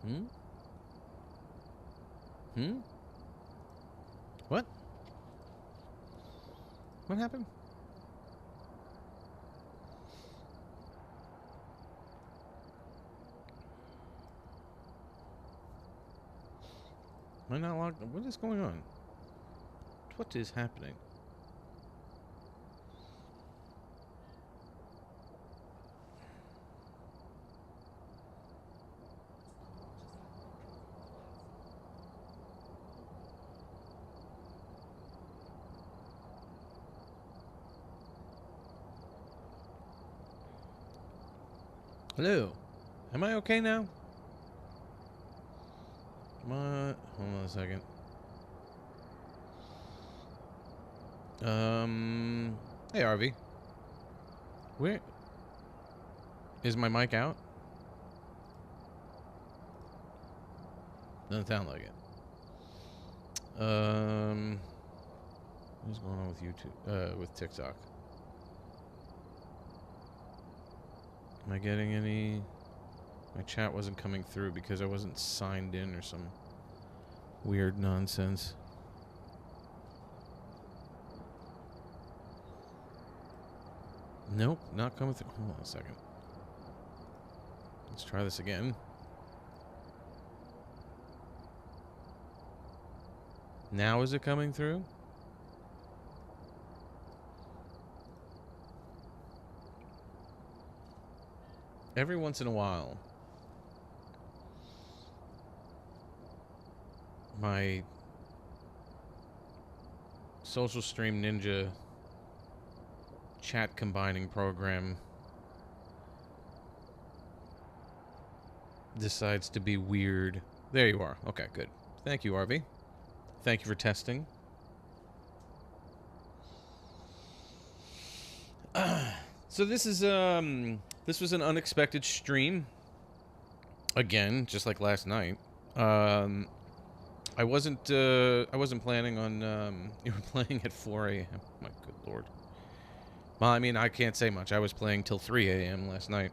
Hmm? Hmm? What? What happened? Am I not logged? What is going on? What is happening? Hello. Am I okay now? Hold on a second. Hey, RV. Where is my mic out? Doesn't sound like it. What's going on with YouTube? With TikTok? Am I getting any? My chat wasn't coming through because I wasn't signed in or some weird nonsense. Nope, not coming through. Hold on a second. Let's try this again. Now is it coming through? Every once in a while, my Social Stream Ninja chat combining program decides to be weird. There you are. Okay, good. Thank you, RV. Thank you for testing. So this is this was an unexpected stream. Again, just like last night. I wasn't planning on you were playing at 4 a.m. My good lord. Well, I mean, I can't say much. I was playing till 3 a.m. last night.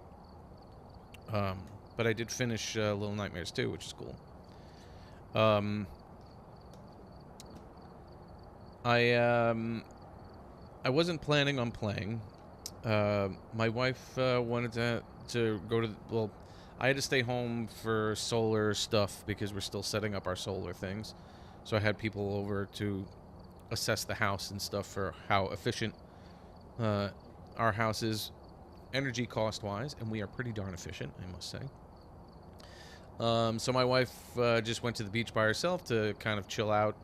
But I did finish Little Nightmares 2, which is cool. I wasn't planning on playing. My wife wanted to go to well, I had to stay home for solar stuff because we're still setting up our solar things. So I had people over to assess the house and stuff for how efficient our house is energy cost wise, and we are pretty darn efficient, I must say. So my wife just went to the beach by herself to kind of chill out,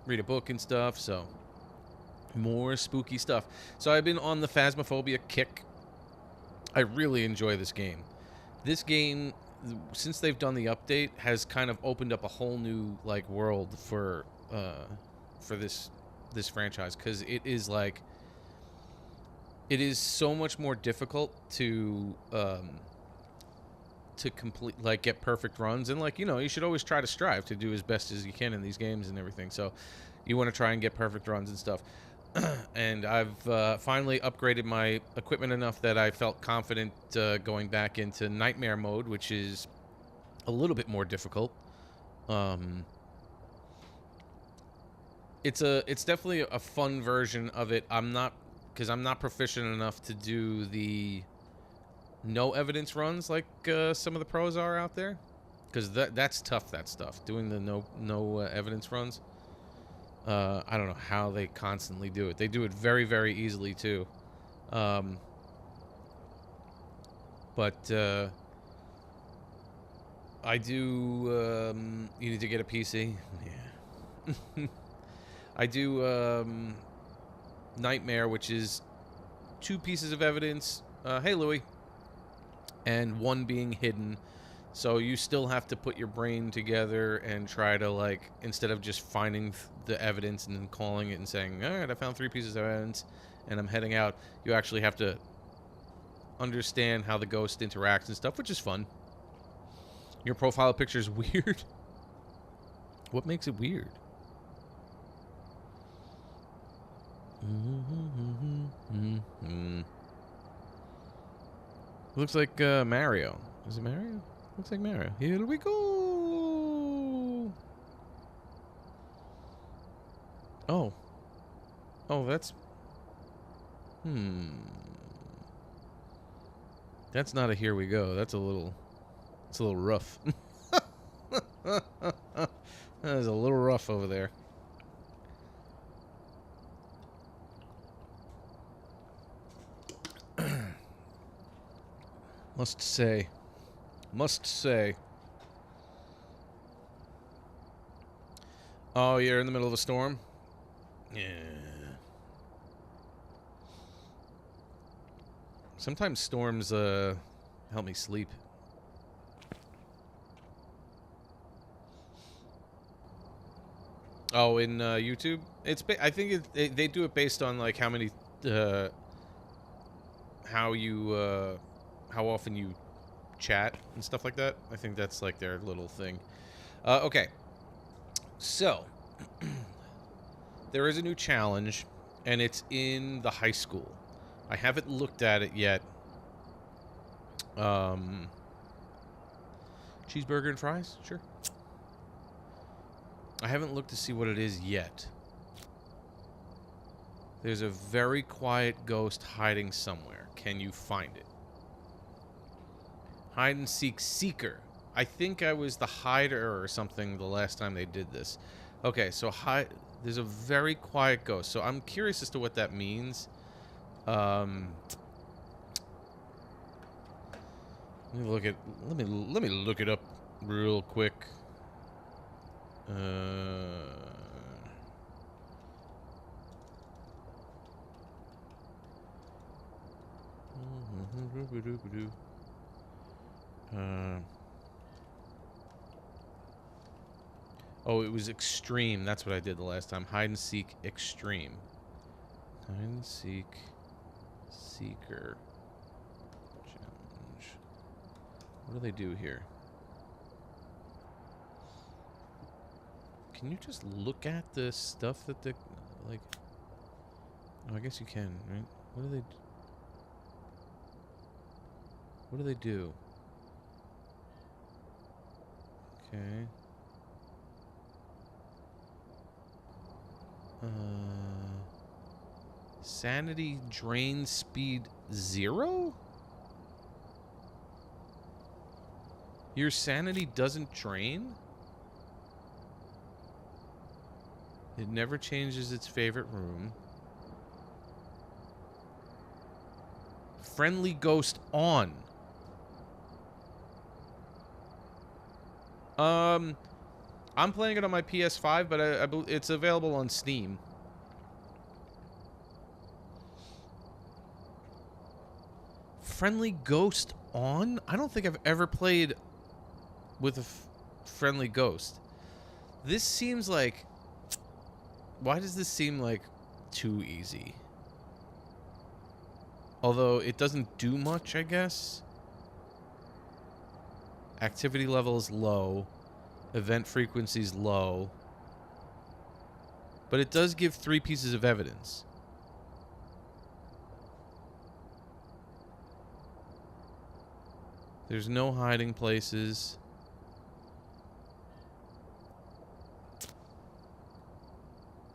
read a book and stuff. So more spooky stuff. So I've been on the Phasmophobia kick. I really enjoy this game. This game, since they've done the update, has kind of opened up a whole new like world for this franchise, because it is like it is so much more difficult to complete, like, get perfect runs, and like, you know, you should always try to strive to do as best as you can in these games and everything. So you want to try and get perfect runs and stuff. And I've finally upgraded my equipment enough that I felt confident going back into nightmare mode, which is a little bit more difficult. It's definitely a fun version of it. I'm not proficient enough to do the no evidence runs like some of the pros are out there, because that's tough. That stuff, doing the no evidence runs. I don't know how they constantly do it. They do it very, very easily too. But I do. You need to get a PC. Yeah. I do Nightmare, which is 2 pieces of evidence. Hey, Louie. And 1 being hidden. So you still have to put your brain together and try to, like, instead of just finding the evidence and then calling it and saying, all right, I found 3 pieces of evidence and I'm heading out, you actually have to understand how the ghost interacts and stuff, which is fun. Your profile picture is weird. What makes it weird? Looks like Mario. Is it Mario? Looks like Mario. Here we go. Oh. Oh, that's... That's not a here we go. That's a little... It's a little rough. That is a little rough over there. Must say. Must say. Oh, you're in the middle of a storm? Yeah. Sometimes storms help me sleep. Oh, in YouTube? It's I think they do it based on like how many how often you chat and stuff like that. I think that's like their little thing. Okay. So, there is a new challenge, and it's in the high school. I haven't looked at it yet. Cheeseburger and fries? Sure. I haven't looked to see what it is yet. There's a very quiet ghost hiding somewhere. Can you find it? Hide and seek seeker. I think I was the hider or something the last time they did this. Okay, so there's a very quiet ghost. So I'm curious as to what that means. Let me look it up real quick. Oh, it was extreme. That's what I did the last time. Hide and seek extreme. Hide and seek seeker challenge. What do they do here? Can you just look at the stuff that they like? Oh, I guess you can, right? What do they? What do they do? Okay. Sanity drain speed 0? Your sanity doesn't drain? It never changes its favorite room. Friendly ghost on. I'm playing it on my PS5, but it's available on Steam. Friendly ghost on? I don't think I've ever played with a friendly ghost. This seems like... Why does this seem like too easy? Although it doesn't do much, I guess. Activity level is low. Event frequency is low. But it does give 3 pieces of evidence. There's no hiding places.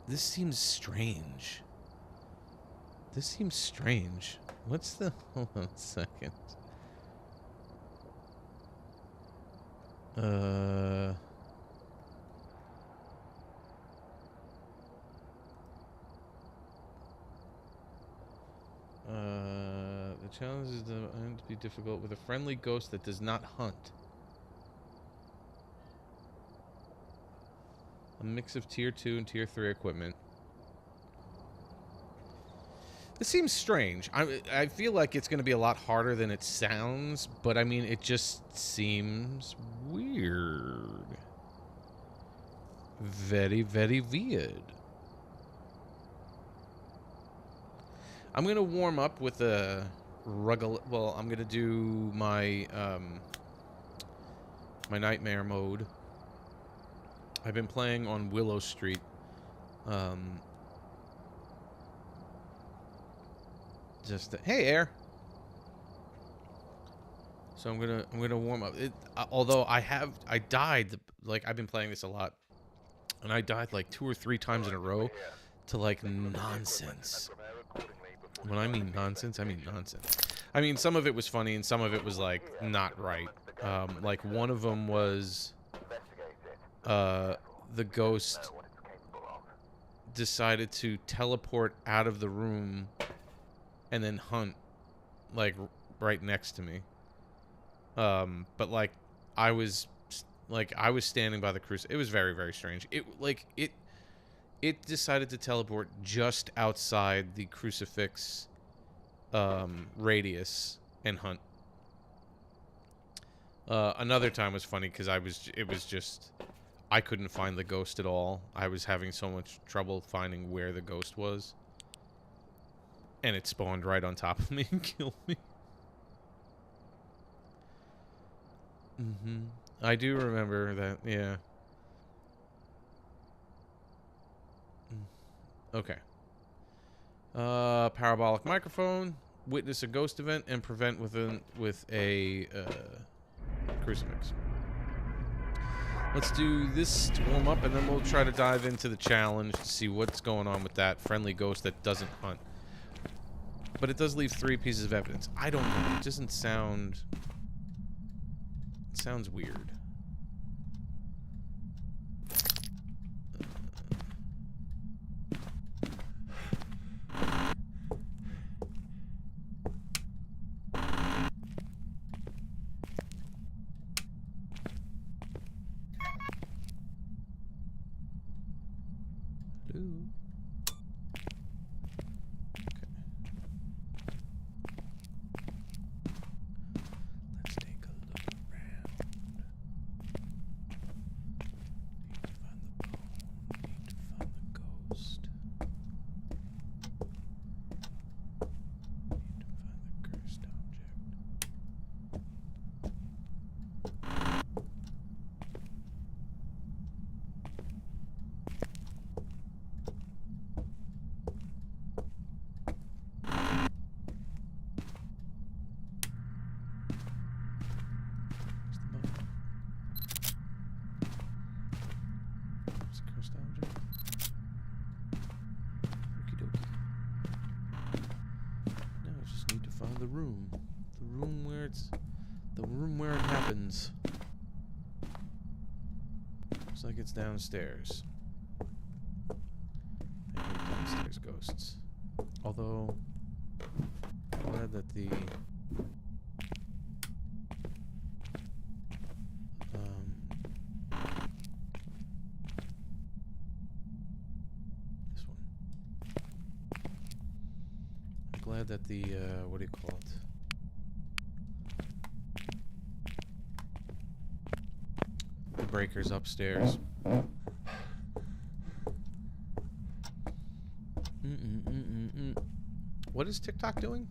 This seems strange. This seems strange. What's the... Hold on a second. The challenge is to be difficult with a friendly ghost that does not hunt. A mix of tier 2 and tier 3 equipment. This seems strange. I feel like it's going to be a lot harder than it sounds, but I mean, it just seems weird. Very, very weird. I'm going to warm up with a well, I'm going to do my my nightmare mode. I've been playing on Willow Street. Hey, Air. So I'm gonna warm up. Although I died. Like, I've been playing this a lot, and I died like 2 or 3 times in a row to like nonsense. When I mean nonsense, I mean nonsense. I mean, some of it was funny and some of it was like not right. Like one of them was the ghost decided to teleport out of the room and then hunt like right next to me. But like I was standing by the crucifix. It was very, very strange. It decided to teleport just outside the crucifix radius and hunt. Another time was funny because I couldn't find the ghost at all. I was having so much trouble finding where the ghost was. And it spawned right on top of me and killed me. I do remember that, yeah. Okay. Parabolic microphone. Witness a ghost event and prevent with a crucifix. Let's do this to warm up, and then we'll try to dive into the challenge to see what's going on with that friendly ghost that doesn't hunt. But it does leave 3 pieces of evidence. I don't know. It doesn't sound... It sounds weird. The room where it happens. Looks like it's downstairs. I hate downstairs ghosts. Although, I'm glad that the this one. I'm glad that the what do you call it? Breakers upstairs. What is TikTok doing?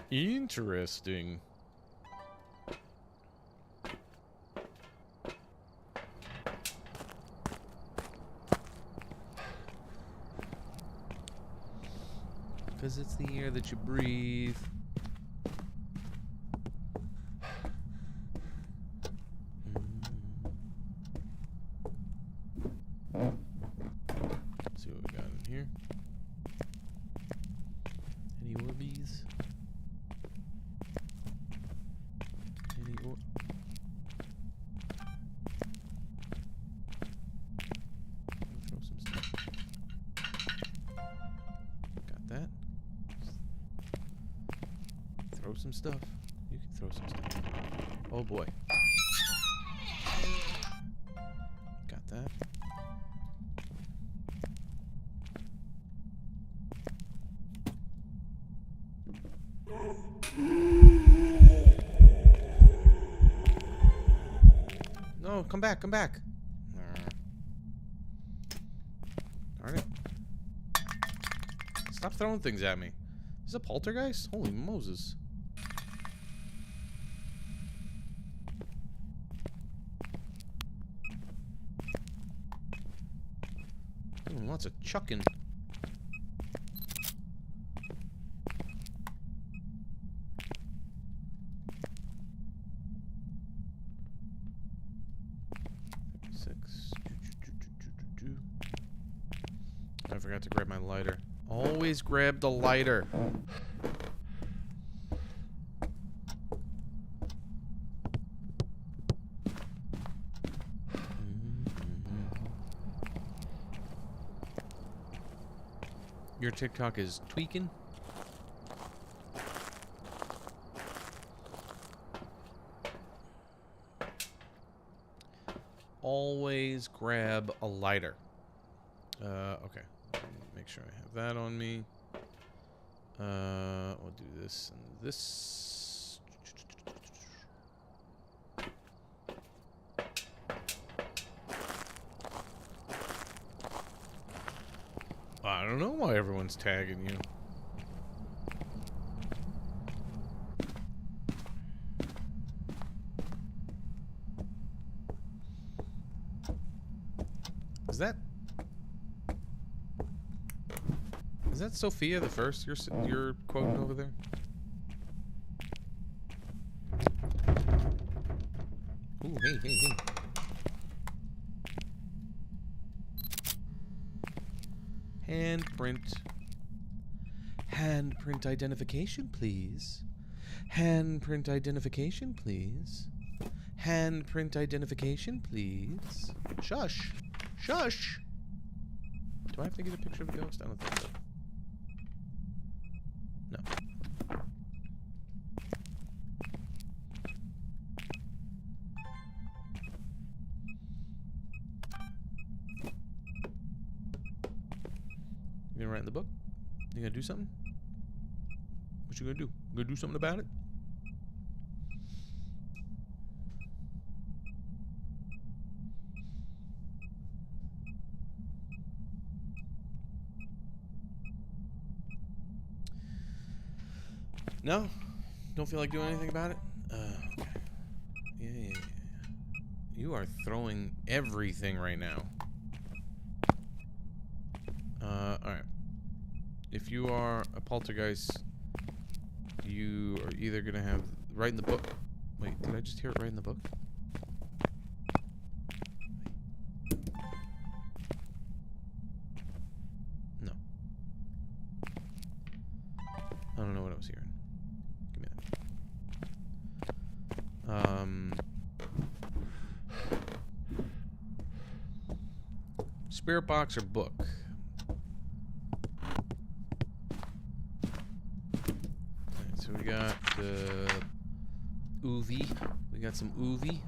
Interesting. Because it's the air that you breathe. Let's see what we got in here. Any Orbeez? Throw some stuff. Got that. Throw some stuff. You can throw some stuff. Oh boy. Got that. No, come back, come back. Darn it. Stop throwing things at me. Is a poltergeist? Holy Moses. Lots of chucking. I forgot to grab my lighter. Always grab the lighter. Your TikTok is tweaking? Always grab a lighter. Okay. Make sure I have that on me. We'll do this and this. I don't know why everyone's tagging you. Is that Sophia the First you're quoting over there? Ooh, hey. Handprint identification, please. Handprint identification, please. Handprint identification, please. Shush. Shush. Do I have to get a picture of the ghost? I don't think so. No. You gonna write in the book? You gonna do something? What you gonna do? You gonna do something about it? No? Don't feel like doing anything about it? Okay. Yeah. You are throwing everything right now. Alright. If you are a poltergeist, you are either gonna have... Right in the book... Wait, did I just hear it right in the book? No. I don't know what I was hearing. Give me that. Spirit box or book? Alright, so we got Oovie. We got some Oovie.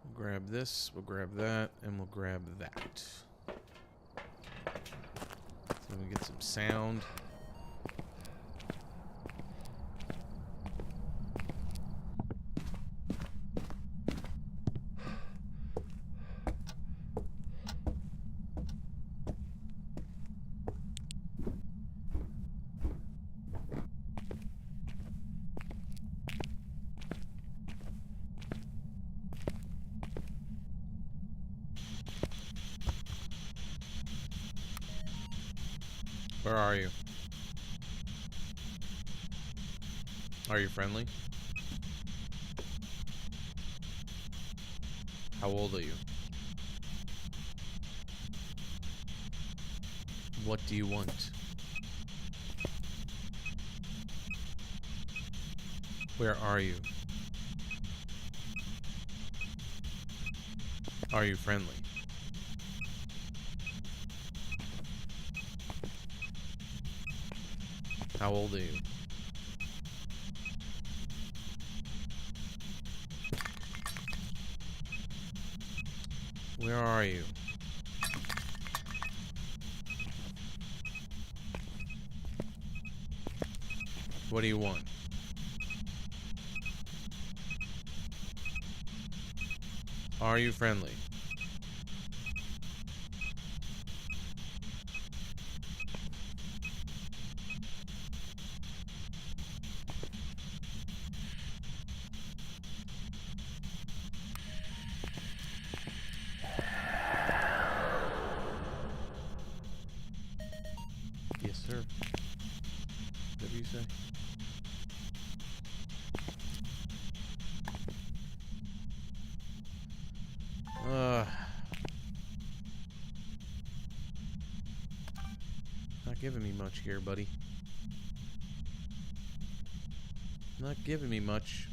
We'll grab this, we'll grab that, and we'll grab that. So we get some sound. Where are you? Are you friendly? How old are you? What do you want? Where are you? Are you friendly? How old are you? Where are you? What do you want? Are you friendly? Yes, sir. Whatever you say. Not giving me much here, buddy. Not giving me much.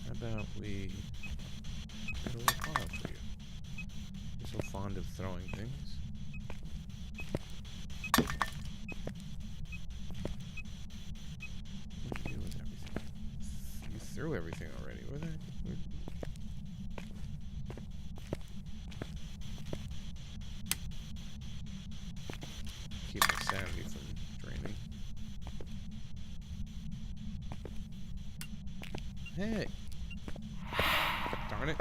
How about we get a little pile for you? You're so fond of throwing things. What did you do with everything? You threw everything already. Keep my sanity from draining. Hey! Darn it.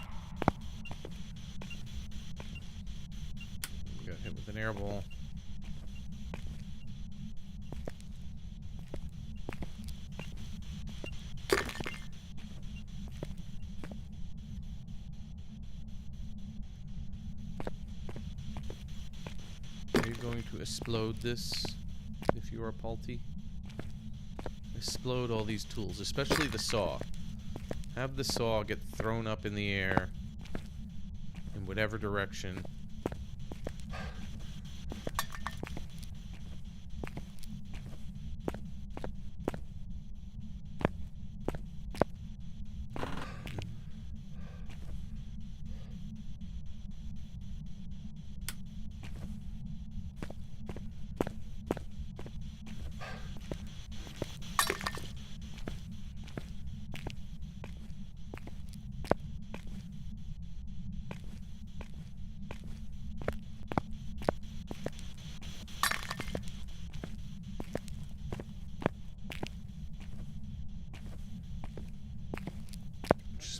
Got hit with an air ball. Are you going to explode this if you are Palti? Explode all these tools, especially the saw. Have the saw get thrown up in the air in whatever direction.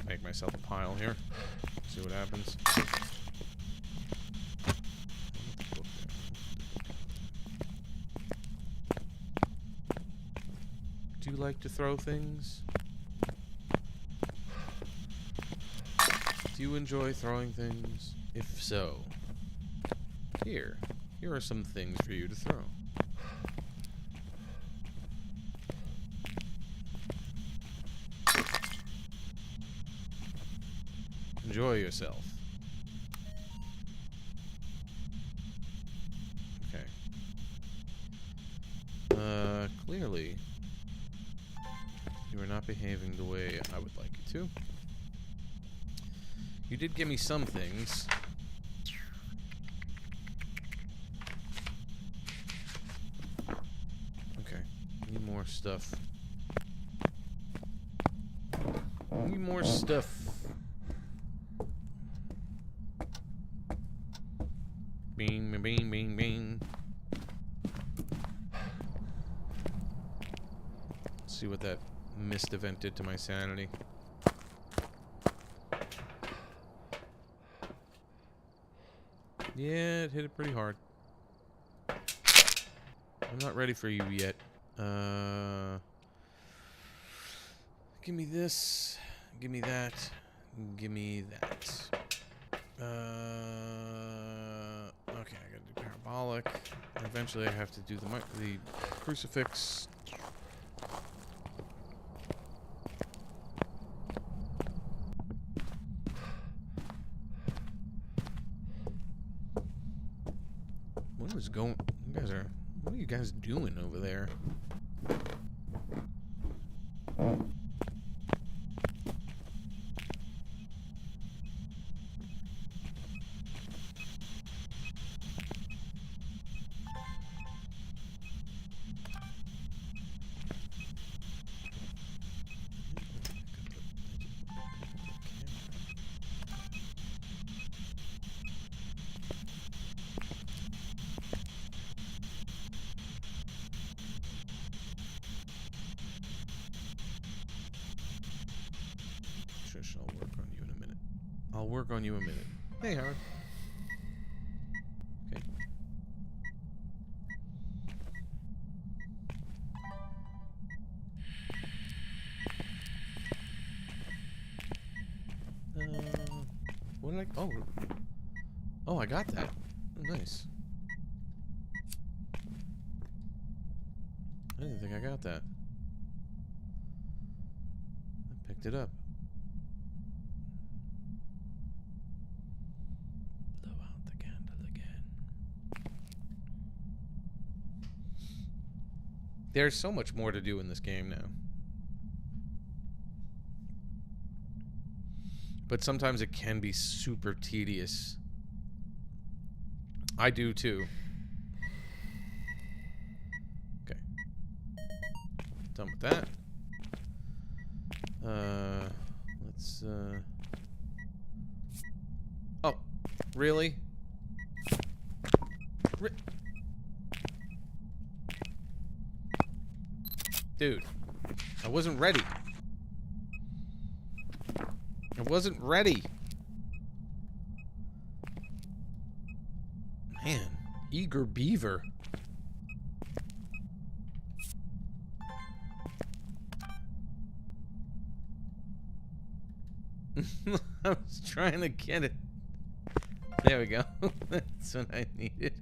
Make myself a pile here. See what happens. Do you like to throw things? Do you enjoy throwing things? If so, here are some things for you to throw. Enjoy yourself. Okay. Clearly, you are not behaving the way I would like you to. You did give me some things. Okay. Need more stuff. Need more stuff. Bing, bing, bing, bing. Let's see what that mist event did to my sanity. Yeah, it hit it pretty hard. I'm not ready for you yet. Give me this. Give me that. Give me that. Okay, I gotta do parabolic. And eventually I have to do the crucifix. What is going... What are you guys doing over there? I'll work on you a minute. Hey, Howard. Okay. What did I... Oh, I got that. Oh, nice. I didn't think I got that. I picked it up. Blow out the candle again. There's so much more to do in this game now. But sometimes it can be super tedious. I do too. Okay. Done with that. Let's Oh, really? Dude, I wasn't ready. I wasn't ready. Man, eager beaver. I was trying to get it. There we go. That's what I needed.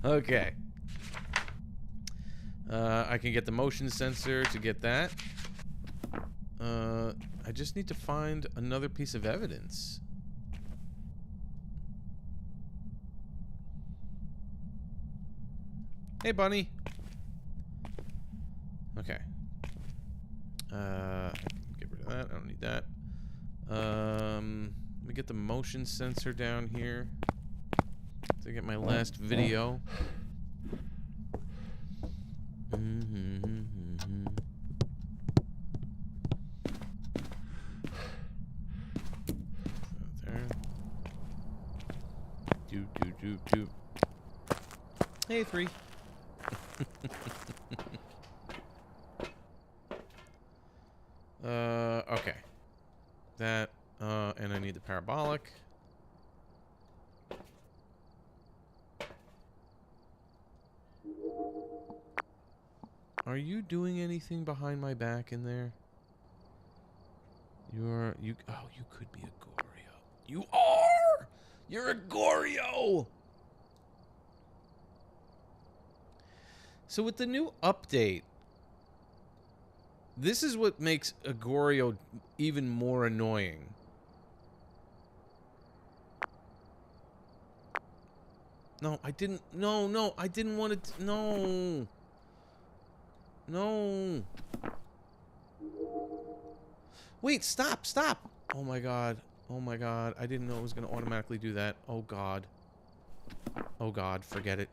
Okay. I can get the motion sensor to get that. I just need to find another piece of evidence. Hey, bunny. Okay. Get rid of that. I don't need that. Let me get the motion sensor down here to get my last video. There. Do. Hey, 3. Okay. That, and I need the parabolic. Are you doing anything behind my back in there? Oh, you could be a Goryo. You are! You're a Goryo! So with the new update, this is what makes a Goryo even more annoying. No, I didn't. No, I didn't want it. No. No. Wait, stop. Oh my god. I didn't know it was going to automatically do that. Oh god. Oh god, forget it.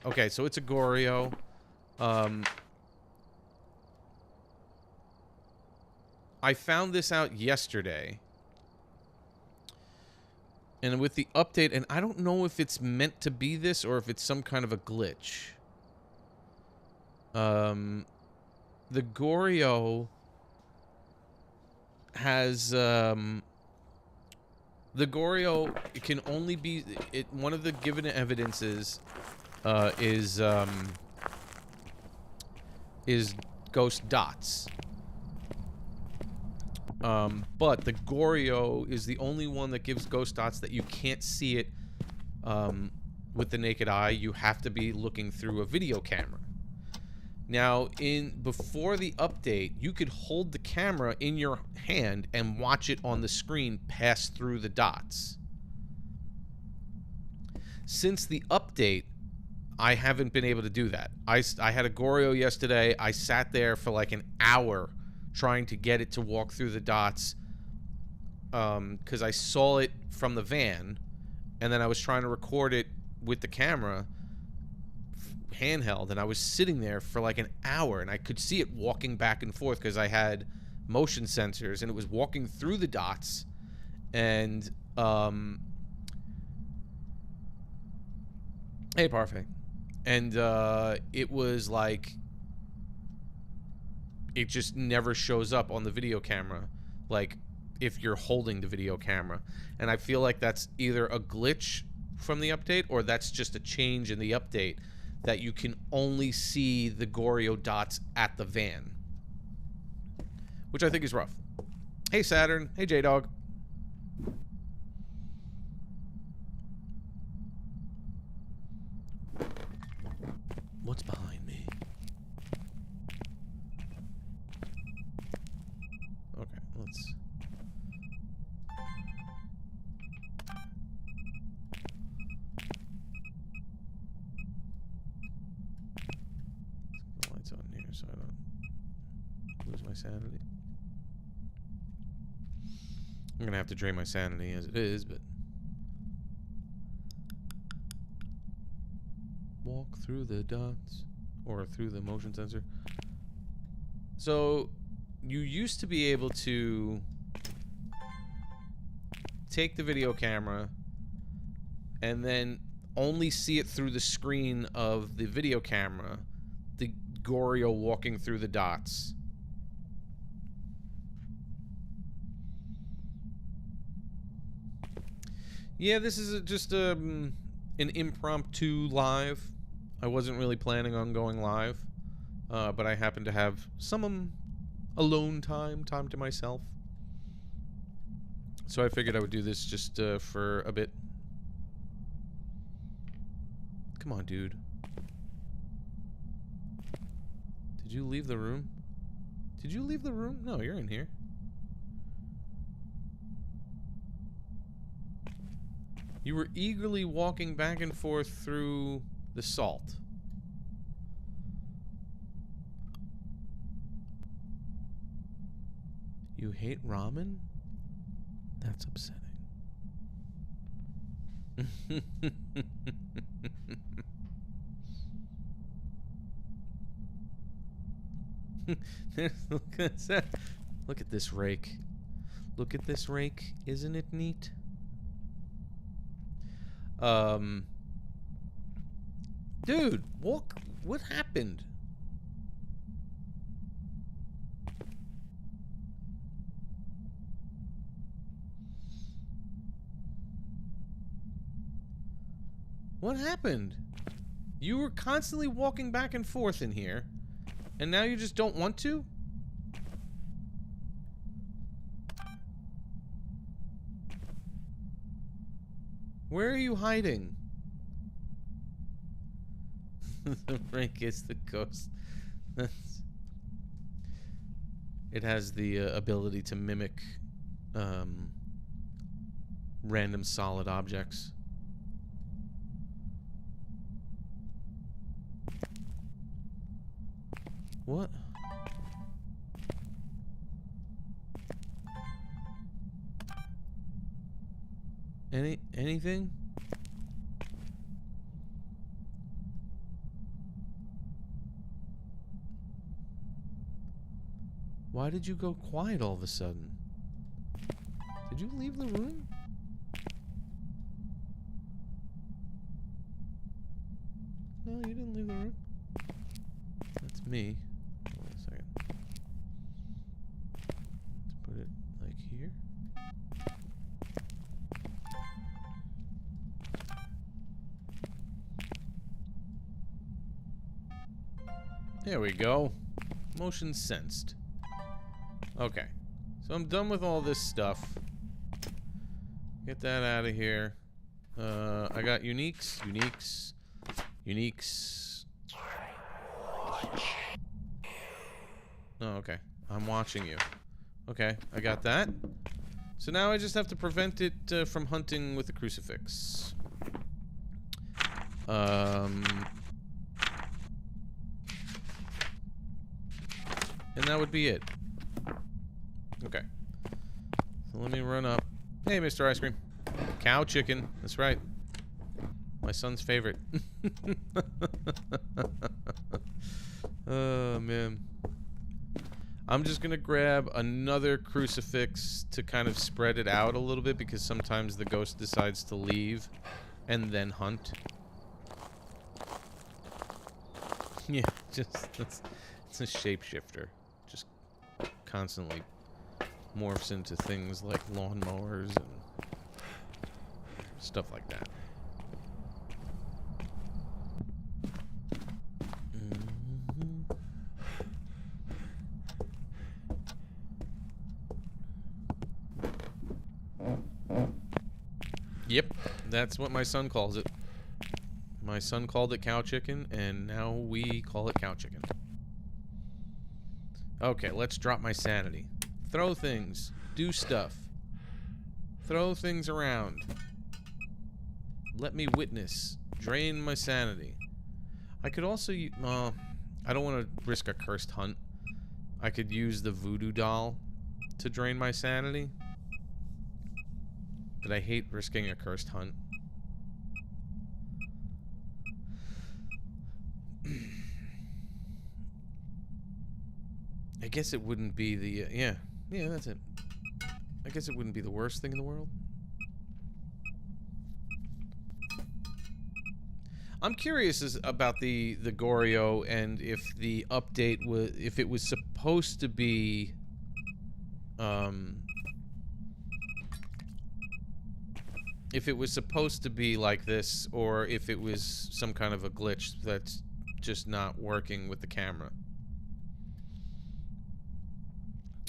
Okay, so it's a Goryo. I found this out yesterday. And with the update, and I don't know if it's meant to be this or if it's some kind of a glitch. The Goryo has, the Goryo, it can only be, one of the given evidences, is ghost dots. But the Goryo is the only one that gives ghost dots that you can't see it, with the naked eye. You have to be looking through a video camera. Now, before the update, you could hold the camera in your hand and watch it on the screen pass through the dots. Since the update, I haven't been able to do that. I had a Goryo yesterday. I sat there for like an hour trying to get it to walk through the dots, because I saw it from the van, and then I was trying to record it with the camera handheld, and I was sitting there for like an hour, and I could see it walking back and forth because I had motion sensors, and it was walking through the dots, and hey, Parfait, and it was like, it just never shows up on the video camera, like if you're holding the video camera. And I feel like that's either a glitch from the update, or that's just a change in the update that you can only see the Goryo dots at the van, which I think is rough. Hey Saturn, hey J-Dog. What's behind me? Okay, let's... the lights on here so I don't lose my sanity. I'm gonna have to drain my sanity as it is, but... walk through the dots, or through the motion sensor. So, you used to be able to take the video camera and then only see it through the screen of the video camera, the Goryo walking through the dots. Yeah, this is just an impromptu live. I wasn't really planning on going live, but I happened to have some alone time to myself. So I figured I would do this just for a bit. Come on, dude. Did you leave the room? Did you leave the room? No, you're in here. You were eagerly walking back and forth through the salt. You hate ramen? That's upsetting. Look at this rake. Look at this rake. Isn't it neat? Dude, what happened? What happened? You were constantly walking back and forth in here, and now you just don't want to? Where are you hiding? The rank is the ghost. It has the ability to mimic random solid objects. What? Anything? Why did you go quiet all of a sudden? Did you leave the room? No, you didn't leave the room. That's me. Hold on a second. Let's put it like here. There we go. Motion sensed. Okay. So I'm done with all this stuff. Get that out of here. I got uniques. Oh, okay. I'm watching you. Okay, I got that. So now I just have to prevent it from hunting with the crucifix. And that would be it. Okay. So let me run up. Hey, Mr. Ice Cream. Cow chicken. That's right. My son's favorite. Oh, man. I'm just gonna grab another crucifix to kind of spread it out a little bit, because sometimes the ghost decides to leave and then hunt. Yeah, just it's a shapeshifter. Just constantly morphs into things like lawnmowers and stuff like that. Yep, that's what my son calls it. My son called it cow chicken, and now we call it cow chicken. Okay, let's drop my sanity. Throw things. Do stuff. Throw things around. Let me witness. Drain my sanity. I could also... I don't want to risk a cursed hunt. I could use the voodoo doll to drain my sanity. But I hate risking a cursed hunt. I guess it wouldn't be the... yeah, that's it. I guess it wouldn't be the worst thing in the world. I'm curious about the Goryo, and if the update was... if it was supposed to be... if it was supposed to be like this, or if it was some kind of a glitch that's just not working with the camera.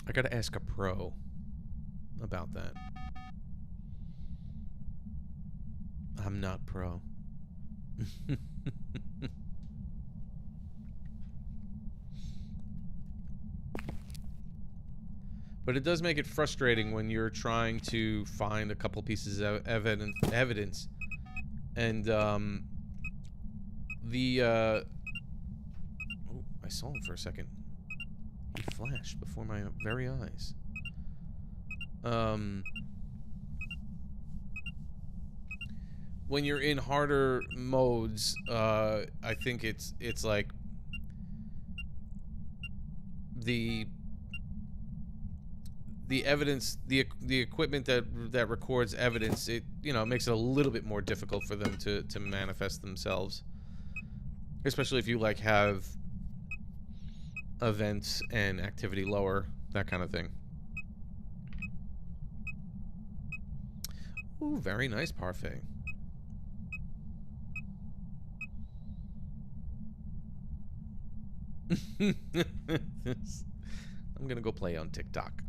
I gotta ask a pro about that. I'm not pro. But it does make it frustrating when you're trying to find a couple pieces of evidence. And, oh, I saw him for a second. He flashed before my very eyes. When you're in harder modes, I think it's like the evidence, the equipment that records evidence, it makes it a little bit more difficult for them to manifest themselves, especially if you like have events and activity lower, that kind of thing. Ooh, very nice parfait. I'm gonna go play on TikTok.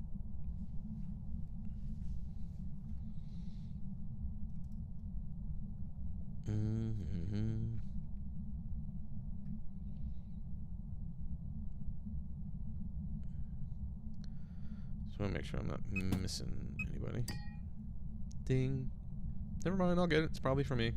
Just want to make sure I'm not missing anybody. Ding. Never mind, I'll get it. It's probably for me.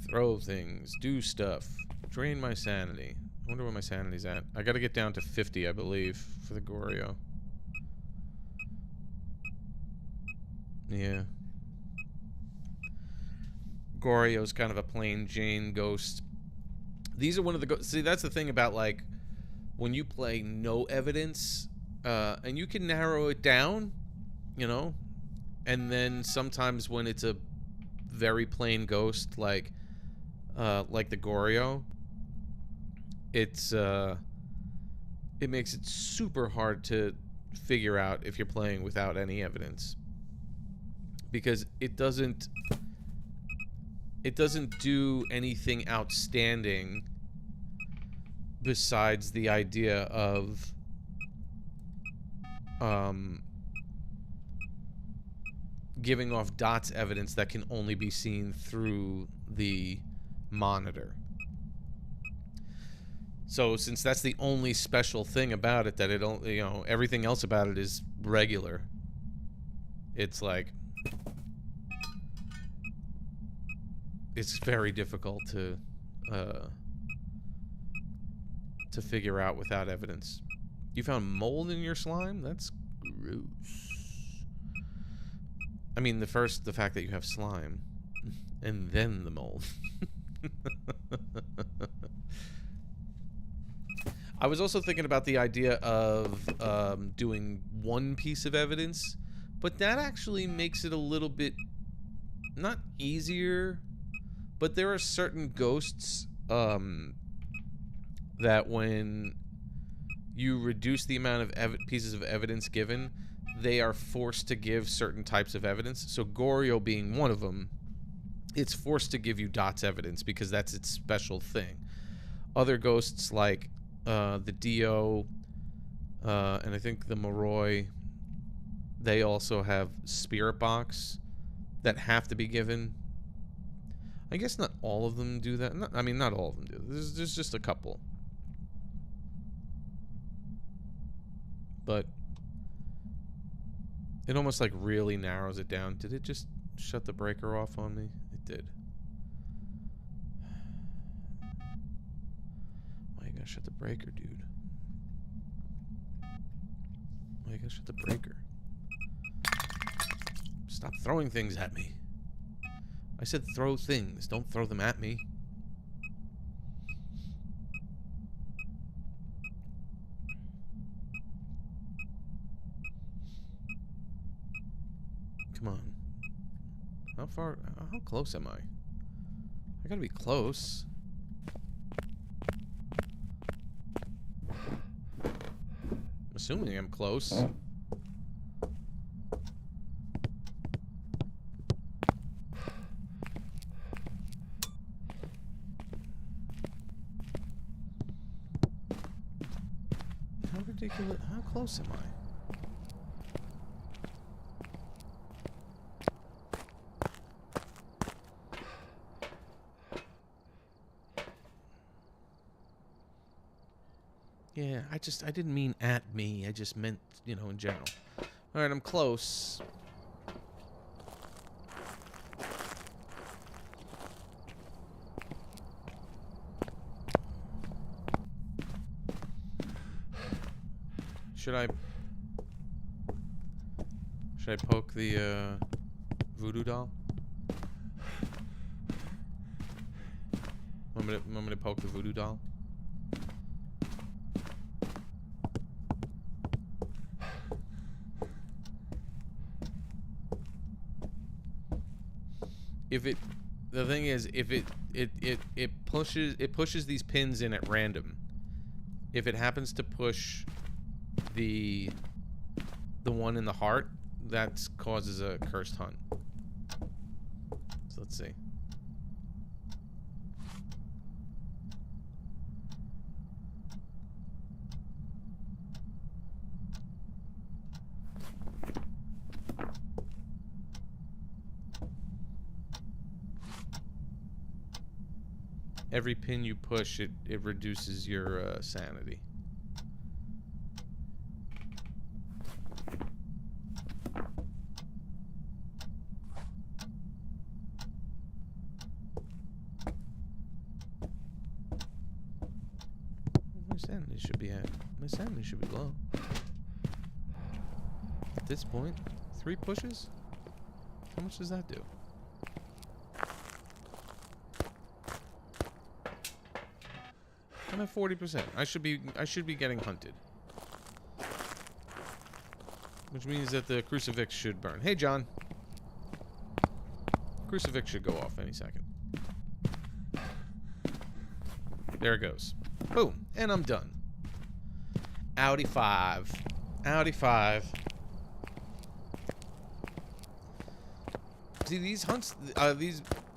Throw things, do stuff, drain my sanity. I wonder where my sanity's at. I gotta get down to 50, I believe, for the Goryo. Yeah. Goryo's kind of a plain Jane ghost. These are one of the ghosts. See, that's the thing about, like, when you play no evidence, and you can narrow it down, and then sometimes when it's a very plain ghost, like the Goryo, it makes it super hard to figure out if you're playing without any evidence, because it doesn't do anything outstanding besides the idea of giving off dots evidence that can only be seen through the monitor. So since that's the only special thing about it, that it don't, everything else about it is regular, it's like it's very difficult to figure out without evidence. You found mold in your slime? That's gross. I mean, the fact that you have slime, and then the mold. I was also thinking about the idea of doing one piece of evidence, but that actually makes it a little bit not easier, but there are certain ghosts that when you reduce the amount of pieces of evidence given, they are forced to give certain types of evidence. So Goryo being one of them, it's forced to give you dots evidence because that's its special thing. Other ghosts like the Dio and I think the Moroi, they also have spirit box that have to be given. I guess not all of them do that. I mean, not all of them do. There's just a couple. But it almost like really narrows it down. Did it just shut the breaker off on me? It did. Why you gotta shut the breaker, dude? Why you gotta shut the breaker? Stop throwing things at me. I said throw things. Don't throw them at me. Come on. How far? How close am I? I gotta be close. I'm assuming I'm close. How ridiculous? How close am I? Yeah, I didn't mean at me. I just meant, you know, in general. All right, I'm close. Should I poke the voodoo doll? Want me to poke the voodoo doll? The thing is, if it pushes these pins in at random. If it happens to push the one in the heart, that causes a cursed hunt. So let's see. Every pin you push, it reduces your sanity. My sanity should be at. My sanity should be low. At this point, 3 pushes? How much does that do? I'm at 40%. I should be getting hunted. Which means that the crucifix should burn. Hey, John. Crucifix should go off any second. There it goes. Boom. And I'm done. Audi 5. Audi 5. See, these hunts,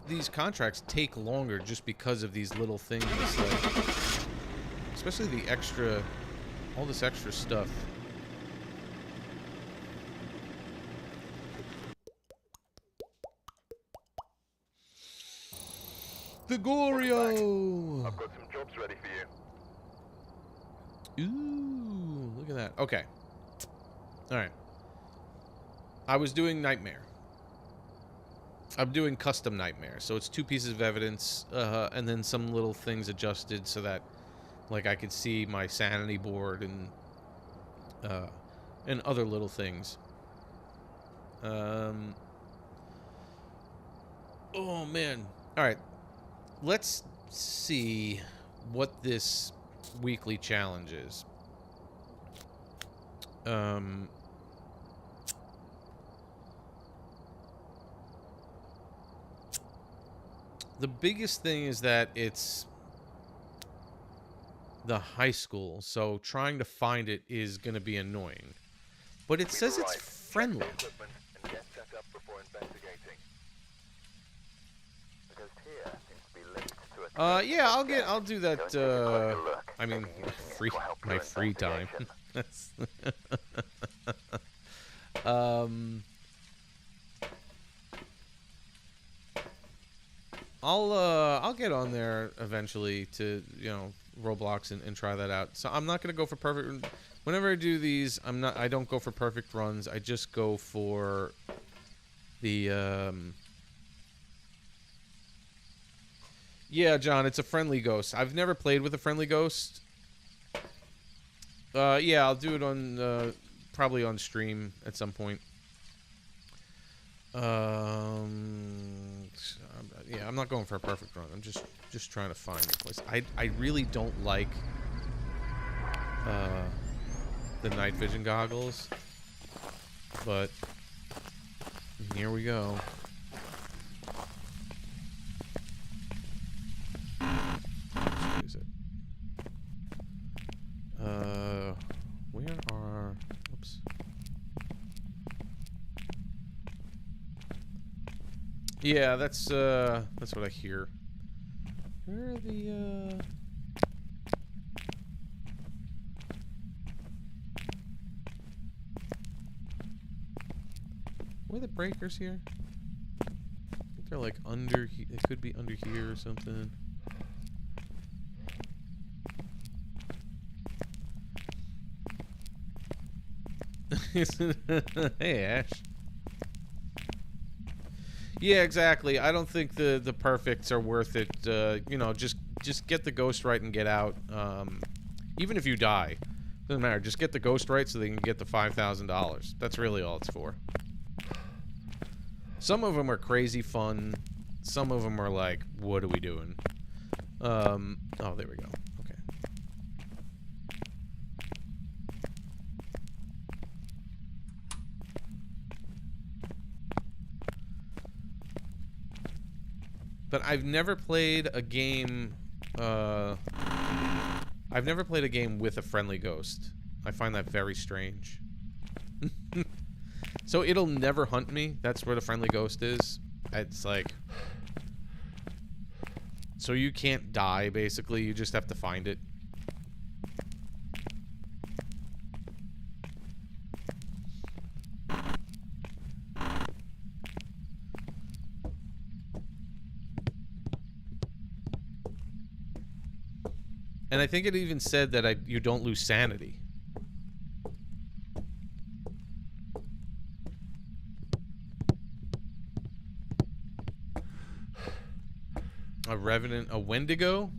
these contracts take longer just because of these little things, like, especially the extra, all this extra stuff. The Goryo! I've got some jobs ready for you. Ooh, look at that. Okay. Alright. I was doing Nightmare. I'm doing custom Nightmare. So it's 2 pieces of evidence, and then some little things adjusted so that, like, I could see my sanity board and other little things. Oh, man. Alright. Let's see what this weekly challenge is. I'm 40% The biggest thing is that it's the high school, so trying to find it is going to be annoying. But it says it's friendly. Yeah, I'll do that. I mean, my free time. That's I'll get on there eventually to, you know, Roblox and try that out. So I'm not gonna go for perfect. Whenever I do these, I don't go for perfect runs. I just go for the Yeah, John, it's a friendly ghost. I've never played with a friendly ghost. Yeah, I'll do it on probably on stream at some point. Yeah, I'm not going for a perfect run. I'm just trying to find a place. I really don't like the night vision goggles, but here we go. Use it. Where are? Oops. Yeah, that's what I hear. Where are the where are the breakers here? I think they're like under. They could be under here or something. Hey, Ash. Yeah, exactly. I don't think the perfects are worth it. You know, just get the ghost right and get out. Even if you die, doesn't matter. Just get the ghost right so they can get the $5,000. That's really all it's for. Some of them are crazy fun. Some of them are like, what are we doing? Oh, there we go. Okay. But I've never played a game. I've never played a game with a friendly ghost. I find that very strange. So it'll never hunt me. That's where the friendly ghost is. It's like, so you can't die. Basically, you just have to find it. And I think it even said that you don't lose sanity. A Revenant, a Wendigo?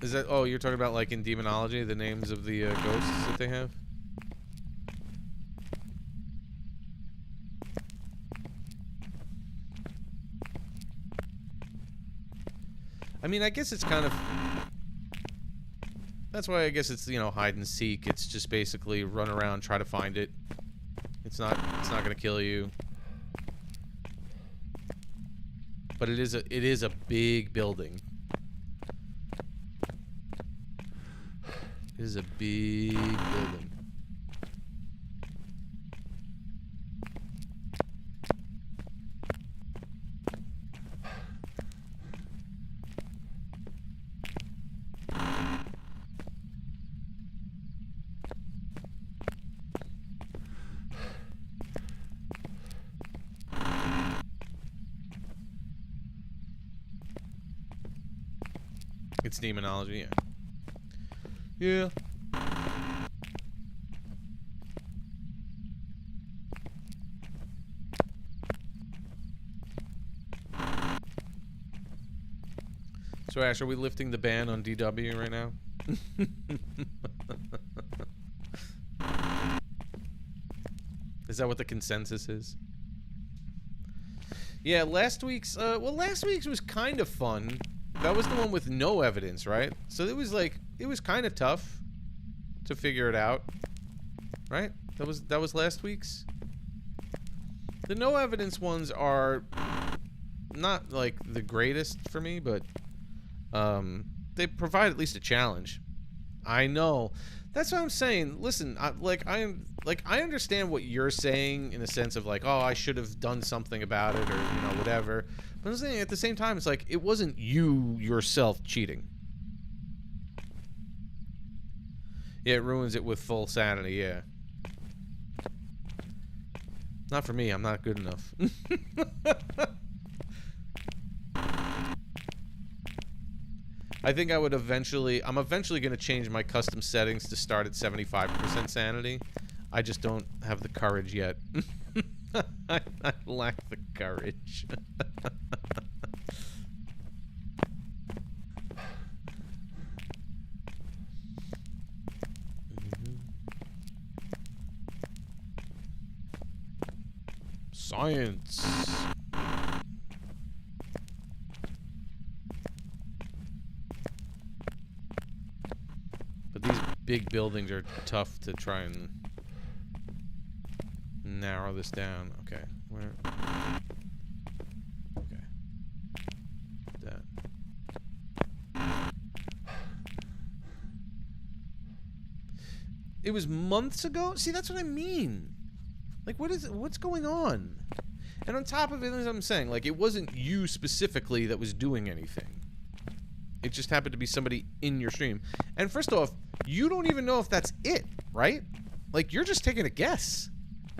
Is that, oh, you're talking about like in Demonology, the names of the ghosts that they have? I mean, I guess it's kind of... That's why I guess it's, you know, hide and seek. It's just basically run around, try to find it. It's not gonna kill you. But it is a big building. It is a big building. It's Demonology, yeah. Yeah. So, Ash, are we lifting the ban on DW right now? Is that what the consensus is? Yeah, last week's was kind of fun. That was the one with no evidence, right? So it was like, it was kind of tough to figure it out, right? That was last week's. The no evidence ones are not like the greatest for me, but they provide at least a challenge. I know. That's what I'm saying. Listen, I understand what you're saying in the sense of like, oh, I should have done something about it, or you know, whatever. But I'm saying at the same time, it's like it wasn't you yourself cheating. Yeah, it ruins it with full sanity. Yeah. Not for me. I'm not good enough. I think I would eventually... I'm eventually going to change my custom settings to start at 75% sanity. I just don't have the courage yet. I lack the courage. Science. But these big buildings are tough to try and narrow this down. Okay, where? Okay, that. It was months ago? See, that's what I mean. Like, what's going on? And on top of it, as I'm saying, like, it wasn't you specifically that was doing anything. It just happened to be somebody in your stream. And first off, you don't even know if that's it, right? Like, you're just taking a guess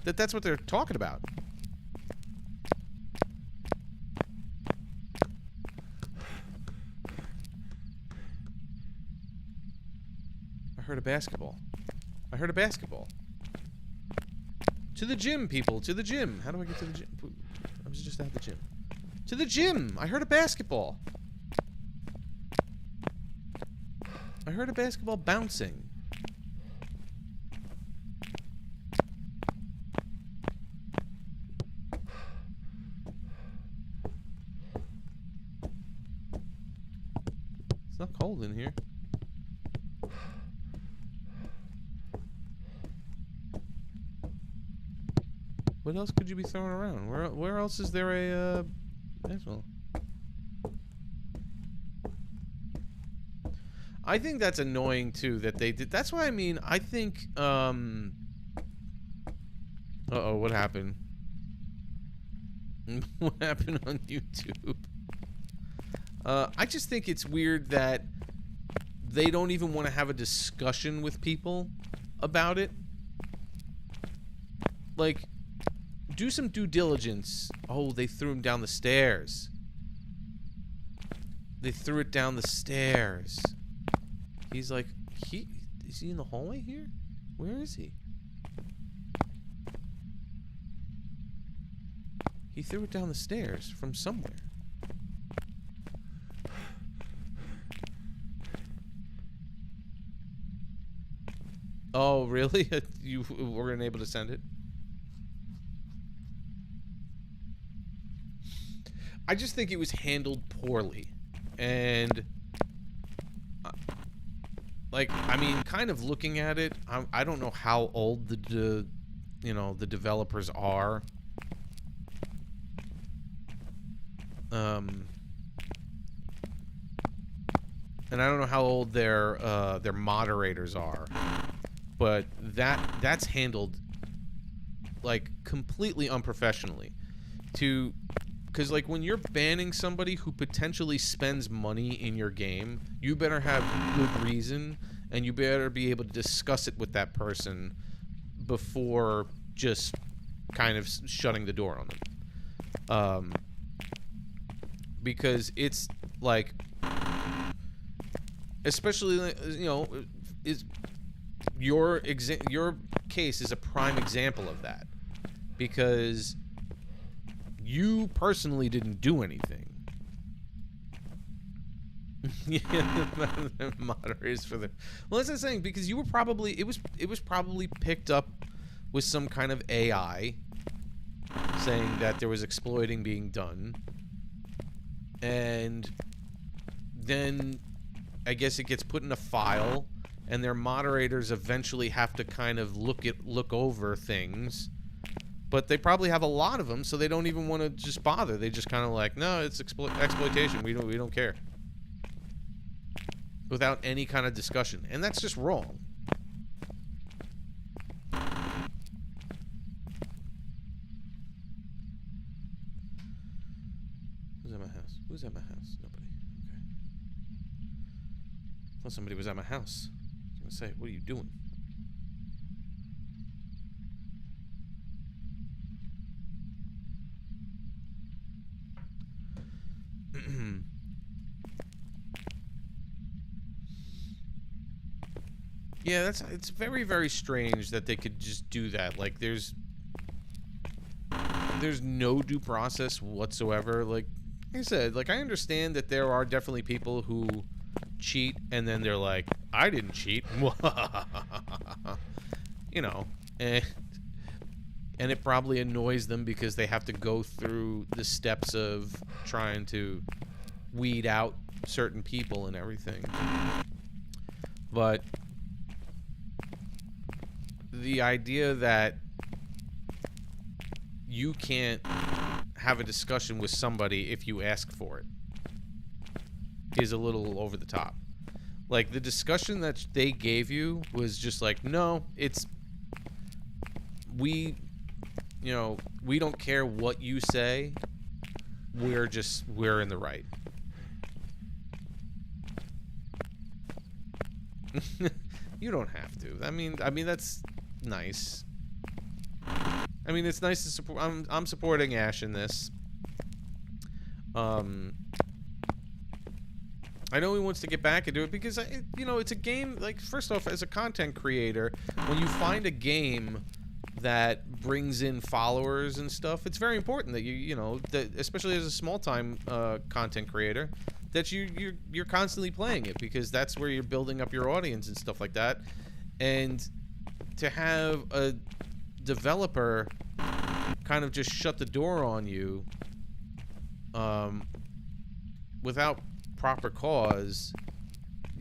that that's what they're talking about. I heard a basketball. I heard a basketball. To the gym, people. To the gym. How do I get to the gym? I was just at the gym. To the gym. I heard a basketball. I heard a basketball bouncing. It's not cold in here. What else could you be throwing around? Where else is there a basketball? I think that's annoying too that they did. That's what I mean. I think uh-oh, what happened? What happened on YouTube? I just think it's weird that they don't even want to have a discussion with people about it. Like, do some due diligence. Oh, they threw him down the stairs. They threw it down the stairs. He's like, is he in the hallway here? Where is he? He threw it down the stairs from somewhere. Oh, really? You weren't able to send it? I just think it was handled poorly. And like, I mean, kind of looking at it, I don't know how old the developers are. And I don't know how old their moderators are. But that's handled like completely unprofessionally. Because, like, when you're banning somebody who potentially spends money in your game, you better have good reason, and you better be able to discuss it with that person before just kind of shutting the door on them. Because it's, like, especially, you know, your case is a prime example of that. Because you personally didn't do anything. Yeah, the moderators for the... Well, that's what I'm saying, because you were probably... It was probably picked up with some kind of AI saying that there was exploiting being done. And then I guess it gets put in a file, and their moderators eventually have to kind of look over things But they probably have a lot of them, so they don't even want to just bother. They just kind of like, no, it's exploitation. We don't care. Without any kind of discussion. And that's just wrong. Who's at my house? Who's at my house? Nobody. Okay. I thought somebody was at my house. I was going to say, what are you doing? Yeah, it's very, very strange that they could just do that. Like, there's no due process whatsoever. Like I said, like, I understand that there are definitely people who cheat and then they're like, I didn't cheat. You know, and it probably annoys them because they have to go through the steps of trying to weed out certain people and everything. But the idea that you can't have a discussion with somebody if you ask for it is a little over the top. Like, the discussion that they gave you was just like, no, it's we don't care what you say, we're in the right. You don't have to. I mean that's nice. I mean, it's nice to support. I'm supporting Ash in this. I know he wants to get back into it because it's a game. Like, first off, as a content creator, when you find a game that brings in followers and stuff, it's very important that that especially as a small time content creator, that you're constantly playing it, because that's where you're building up your audience and stuff like that. And to have a developer kind of just shut the door on you without proper cause,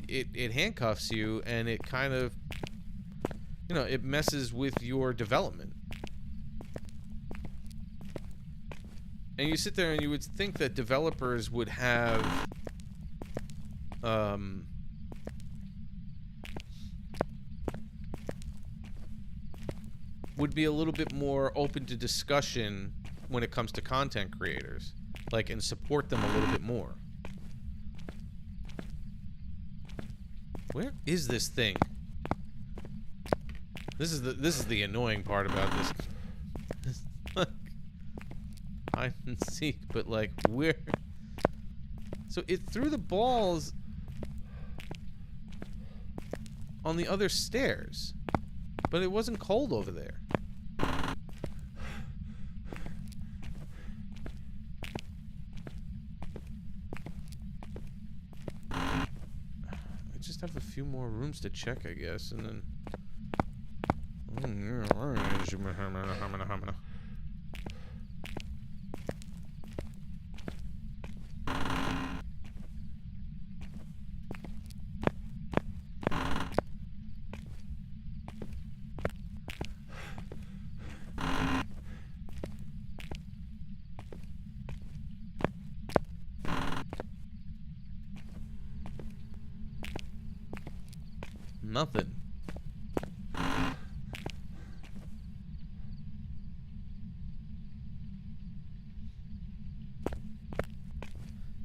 it handcuffs you, and it kind of it messes with your development. And you sit there and you would think that developers would have would be a little bit more open to discussion when it comes to content creators, like, and support them a little bit more. Where is this thing? This is the annoying part about this. Like, hide and seek, but like, where? So it threw the balls on the other stairs, but it wasn't cold over there. I just have a few more rooms to check, I guess, and then. Nothing.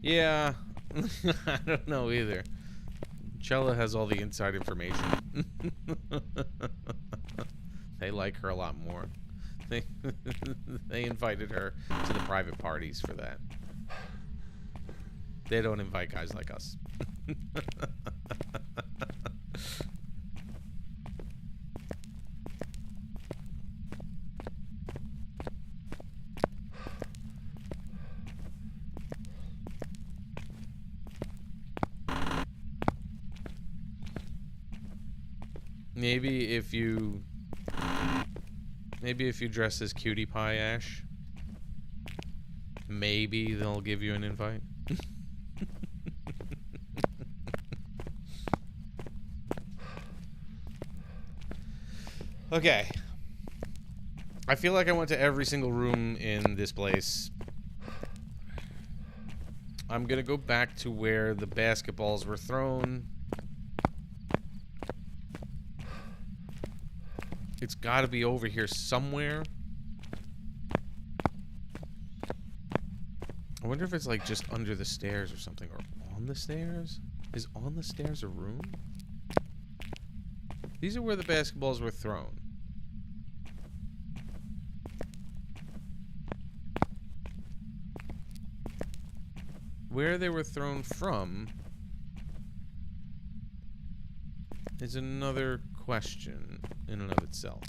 Yeah, I don't know either. Chella has all the inside information. They like her a lot more. They invited her to the private parties for that. They don't invite guys like us. Maybe if you dress as Cutie Pie Ash, maybe they'll give you an invite. Okay. I feel like I went to every single room in this place. I'm gonna go back to where the basketballs were thrown. It's gotta be over here somewhere. I wonder if it's like just under the stairs or something, or on the stairs? Is on the stairs a room? These are where the basketballs were thrown. Where they were thrown from is another question in and of itself.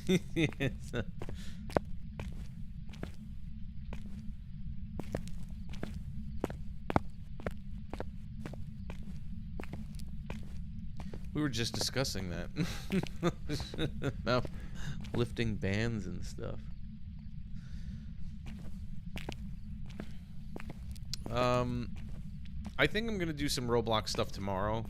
Yes. We were just discussing that. About lifting bands and stuff. I think I'm gonna do some Roblox stuff tomorrow.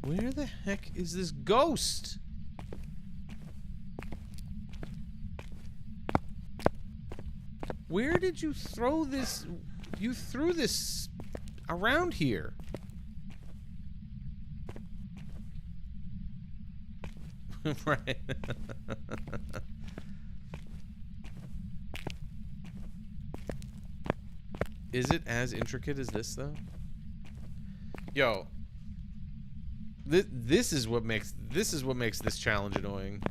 Where the heck is this ghost? Where did you throw this? You threw this around here. Right. Is it as intricate as this, though? Yo. This is what makes this challenge annoying.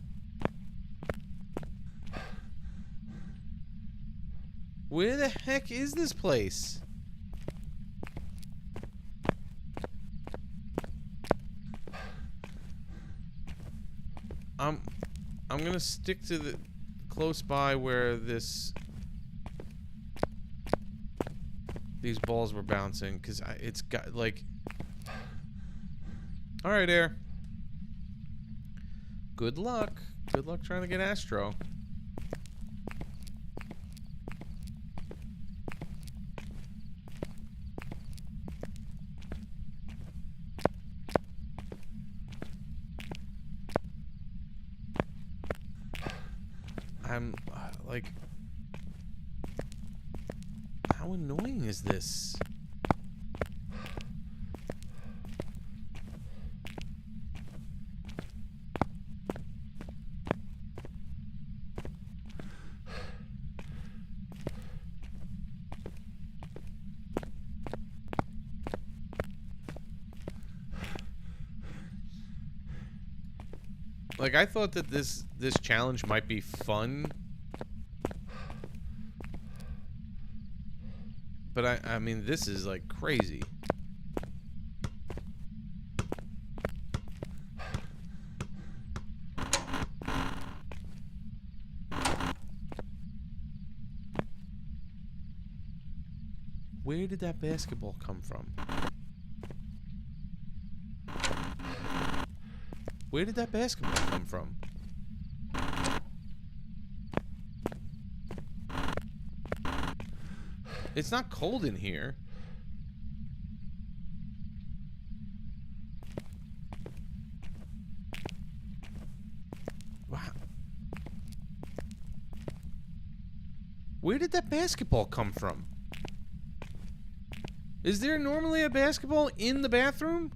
Where the heck is this place? I'm gonna stick to the close by where these balls were bouncing, because it's got like. All right, Air. Good luck. Good luck trying to get Astro. I'm like, how annoying is this? Like, I thought that this challenge might be fun. But I mean, this is like crazy. Where did that basketball come from? Where did that basketball come from? It's not cold in here. Wow. Where did that basketball come from? Is there normally a basketball in the bathroom?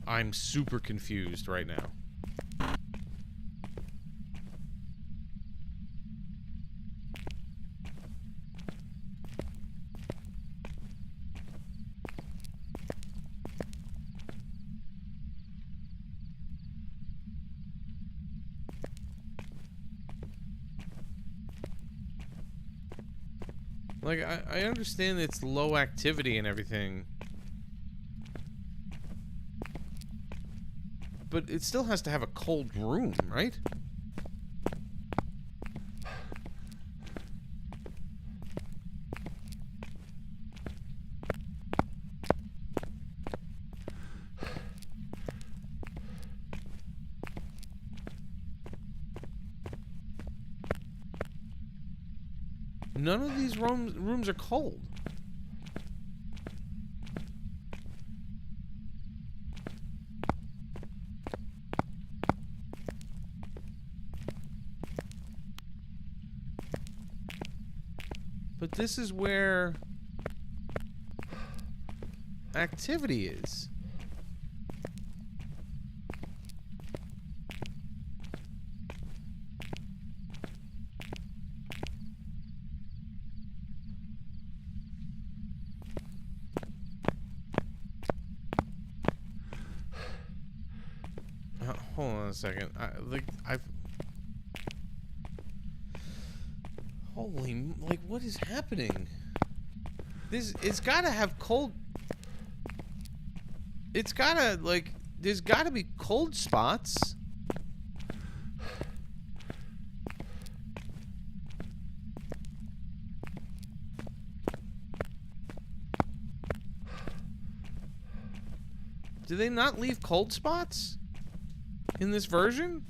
I'm super confused right now. Like, I understand it's low activity and everything. But it still has to have a cold room, right? None of these rooms are cold. But this is where activity is. Hold on a second. Holy, like, what is happening? It's gotta have cold. It's gotta, like, there's gotta be cold spots. Do they not leave cold spots in this version?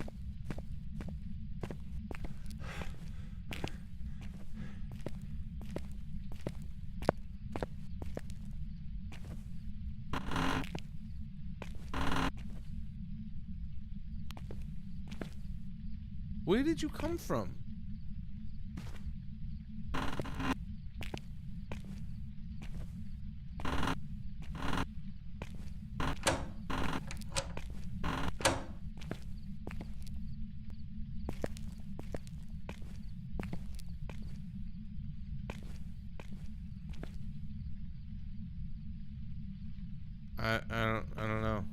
Where did you come from? I don't know.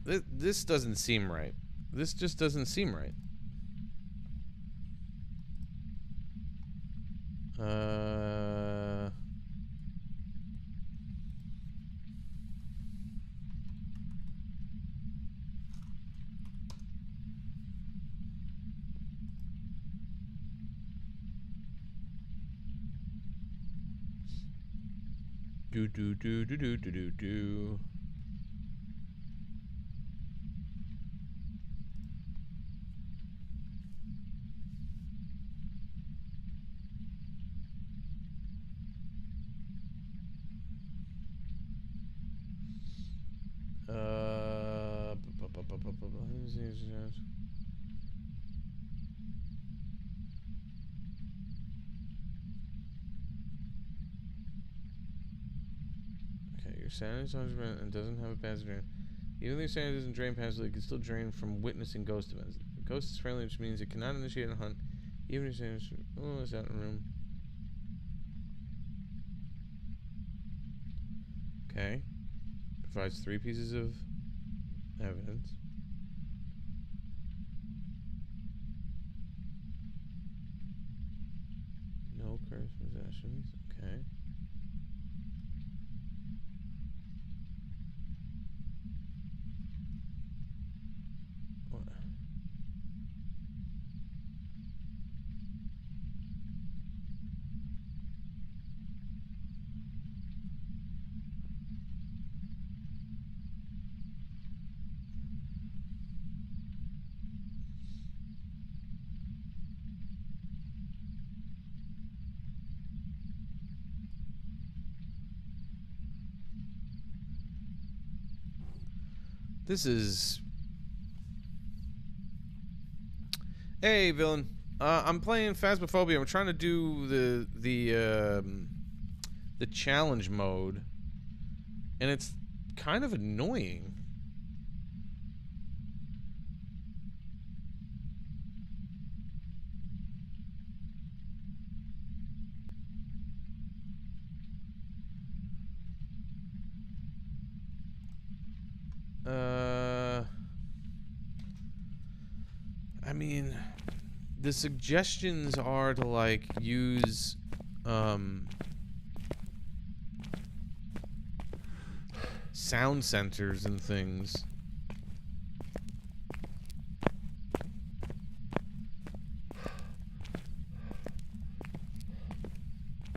This doesn't seem right. This just doesn't seem right. Do do do do do do do do. Okay, your sanity is 100% and doesn't have a passive drain. Even though your sanity doesn't drain passively, it can still drain from witnessing ghost events. The ghost is friendly, which means it cannot initiate a hunt. Even if your sanity is out in the room. Okay. Provides 3 pieces of evidence. No cursed possessions. Okay. What? This is... Hey, villain. I'm playing Phasmophobia. I'm trying to do the challenge mode, and it's kind of annoying. the suggestions are to like use sound sensors and things.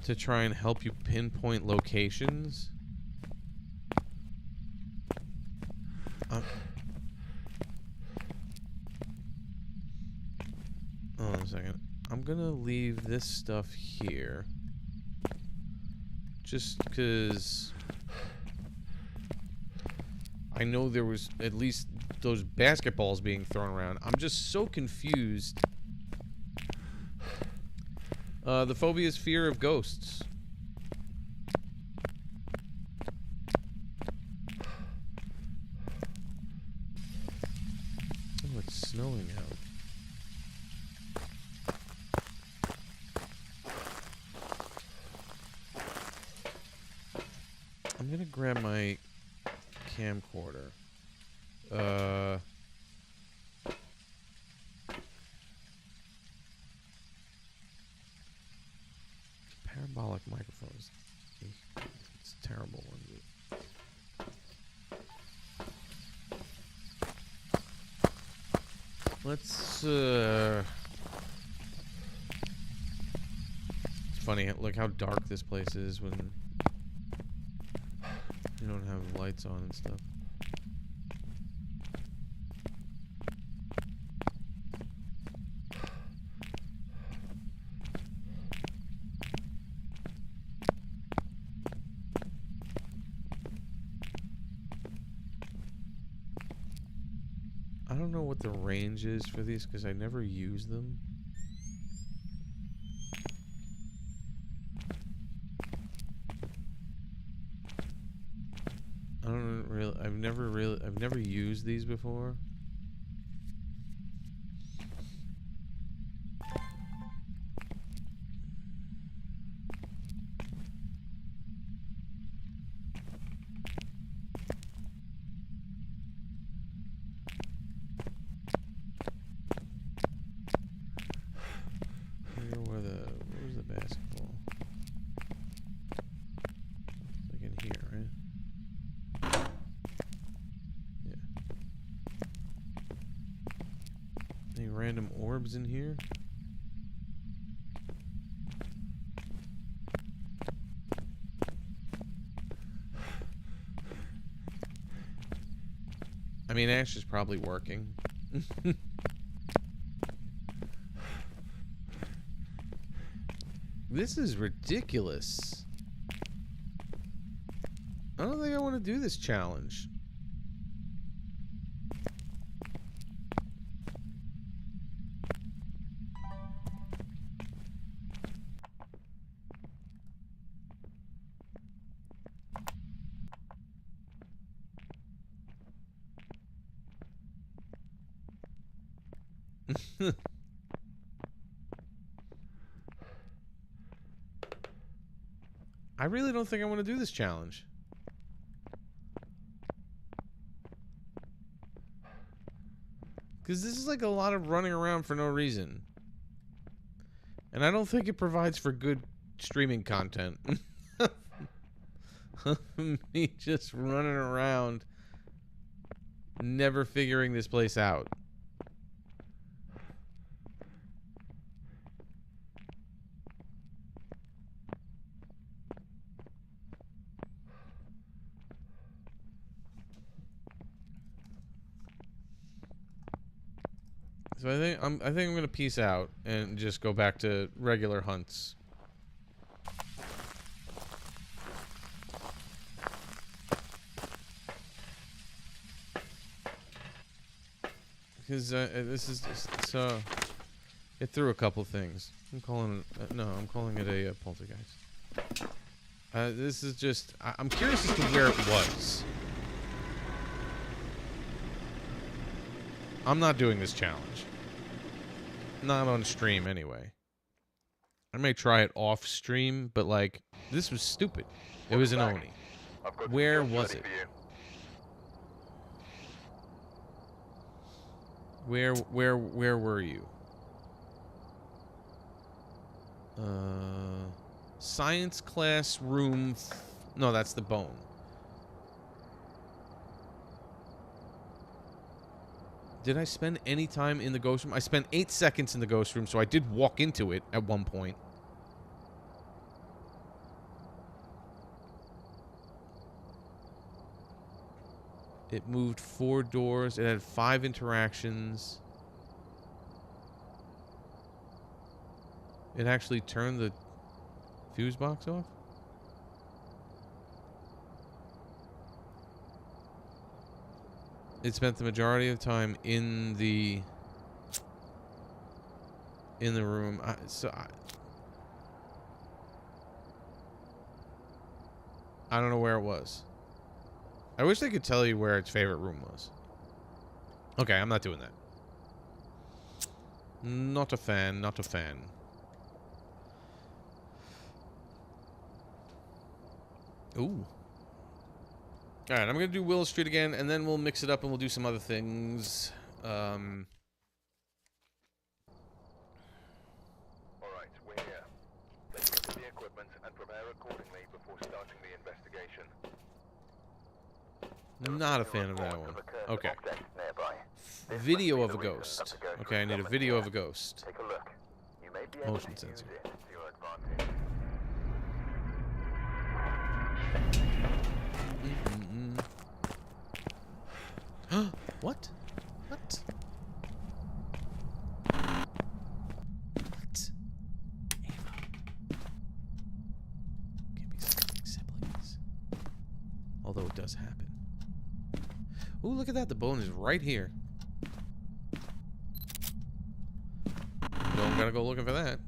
To try and help you pinpoint locations. Hold on a second. I'm gonna leave this stuff here. Just because I know there was at least those basketballs being thrown around. I'm just so confused. The phobia is fear of ghosts. Oh, it's snowing out. I'm gonna grab my camcorder. Parabolic microphones. It's a terrible one. Let's, it's funny, look how dark this place is when you don't have lights on and stuff. I don't know what the range is for these because I never use them. I don't really. I've never used these before. Where's the basketball? It's like in here, right? Yeah. Any random orbs in here? I mean, Ash is probably working. This is ridiculous. I don't think I want to do this challenge. I really don't think I want to do this challenge. Because this is like a lot of running around for no reason. And I don't think it provides for good streaming content. Me just running around, never figuring this place out. So I think I'm gonna peace out and just go back to regular hunts. Because this is so it threw a couple things. I'm calling it a poltergeist. This is just I'm curious as to where it was. I'm not doing this challenge. Not on stream, anyway. I may try it off stream, but, like, this was stupid. It was an Oni. Where was it? Where were you? Science class room. No, that's the bone. Did I spend any time in the ghost room? I spent 8 seconds in the ghost room, so I did walk into it at one point. It moved 4 doors. It had 5 interactions. It actually turned the fuse box off? It spent the majority of time in the room. I don't know where it was. I wish they could tell you where its favorite room was. Okay, I'm not doing that. Not a fan, not a fan. Ooh. Alright, I'm going to do Willow Street again, and then we'll mix it up and we'll do some other things. Alright, we're here. Let's look at the equipment and prepare accordingly before starting the investigation. Not a fan of that one. Okay. Video of a ghost. Okay, I need a video of a ghost. Take a look. You may be able Motion to use sensor. it to your advantage. What? What? What? Ava. Can't be something siblings. Although it does happen. Ooh, look at that. The bone is right here. Don't gotta go looking for that.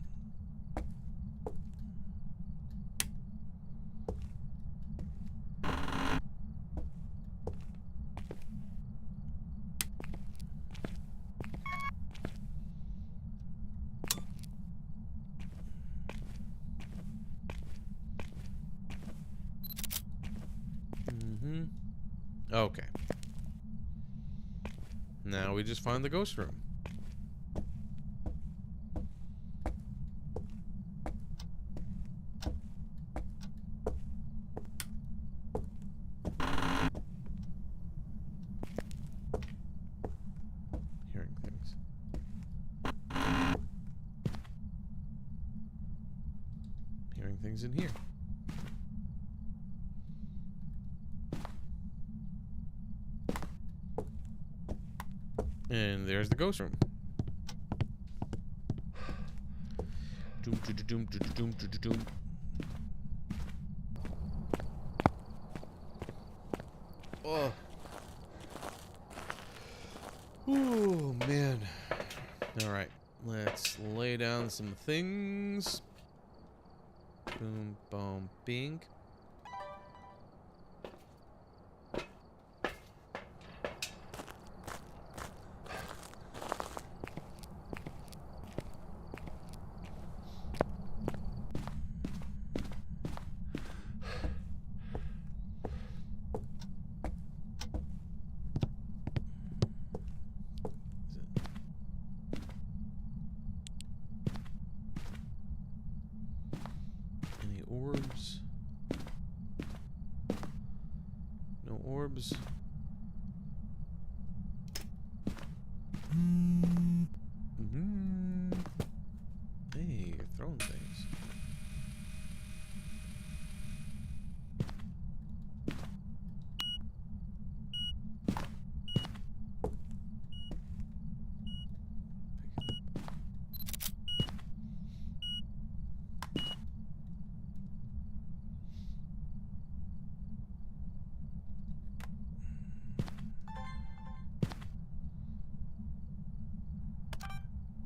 Okay. Now we just find the ghost room. Hearing things. Hearing things in here. And there's the ghost room. Doom, doom, doom, doom, doom, doom, doom. Oh. Oh, man. All right. Let's lay down some things. Boom, boom, bing. Any orbs? No orbs. Hey, you're throwing things.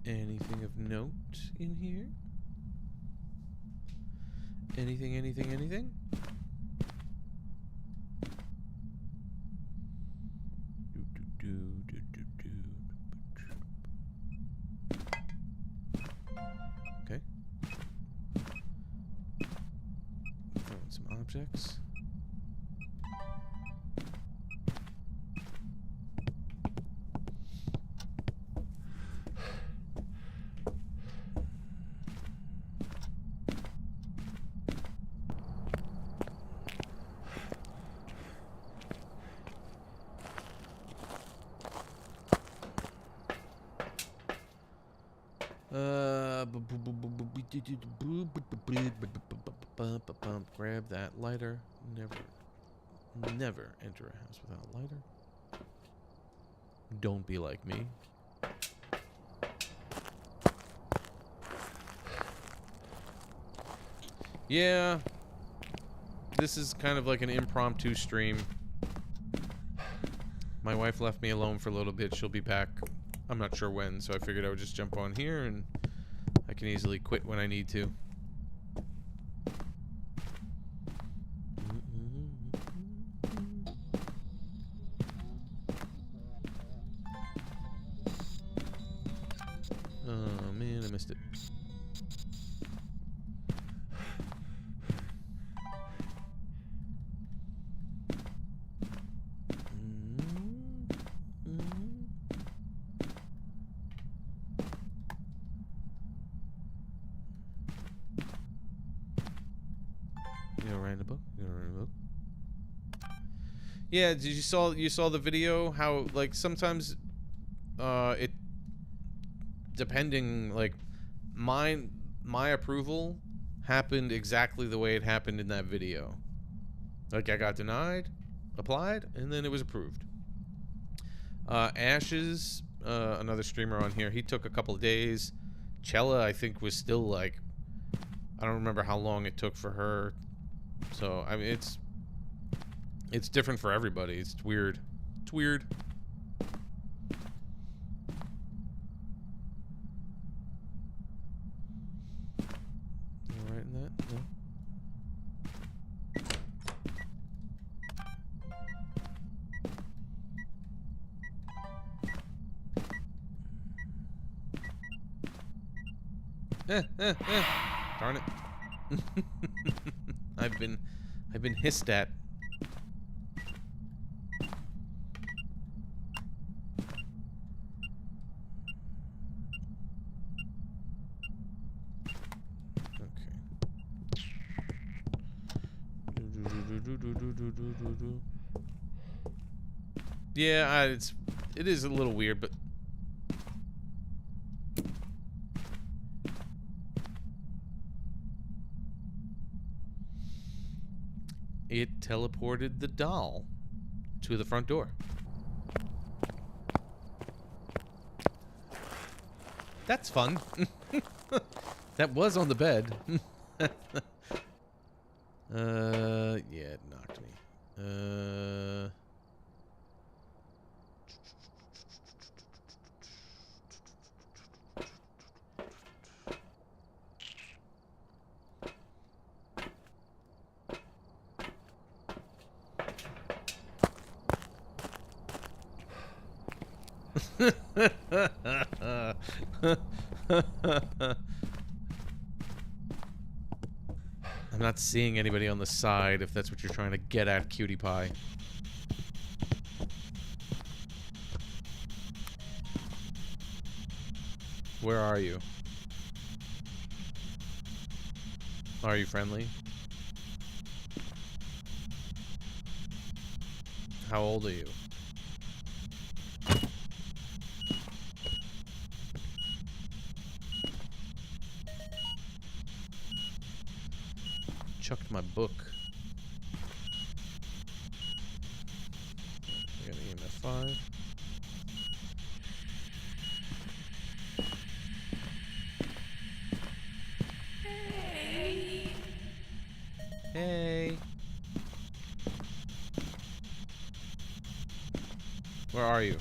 Anything of note in here? Anything, anything, anything? Okay. Throwing some objects. Grab that lighter. Never enter a house without a lighter. Don't be like me. Yeah. This is kind of like an impromptu stream. My wife left me alone for a little bit. She'll be back. I'm not sure when, so I figured I would just jump on here and I can easily quit when I need to. Oh man, I missed it. Yeah, did you saw the video how like sometimes it depending like my approval happened exactly the way it happened in that video. Like I got denied, applied, and then it was approved. Ashes, another streamer on here, he took a couple of days. Chella, I think, was still like, I don't remember how long it took for her. So I mean it's different for everybody. It's weird. It's weird. You all right in that? No. Darn it. I've been hissed at. Yeah, it is a little weird, but it teleported the doll to the front door. That's fun. That was on the bed. Yeah, it knocked me. I'm not seeing anybody on the side, if that's what you're trying to get at, cutie pie. Where are you? Are you friendly? How old are you? Chucked my book. I got an EMF 5. Hey. Where are you?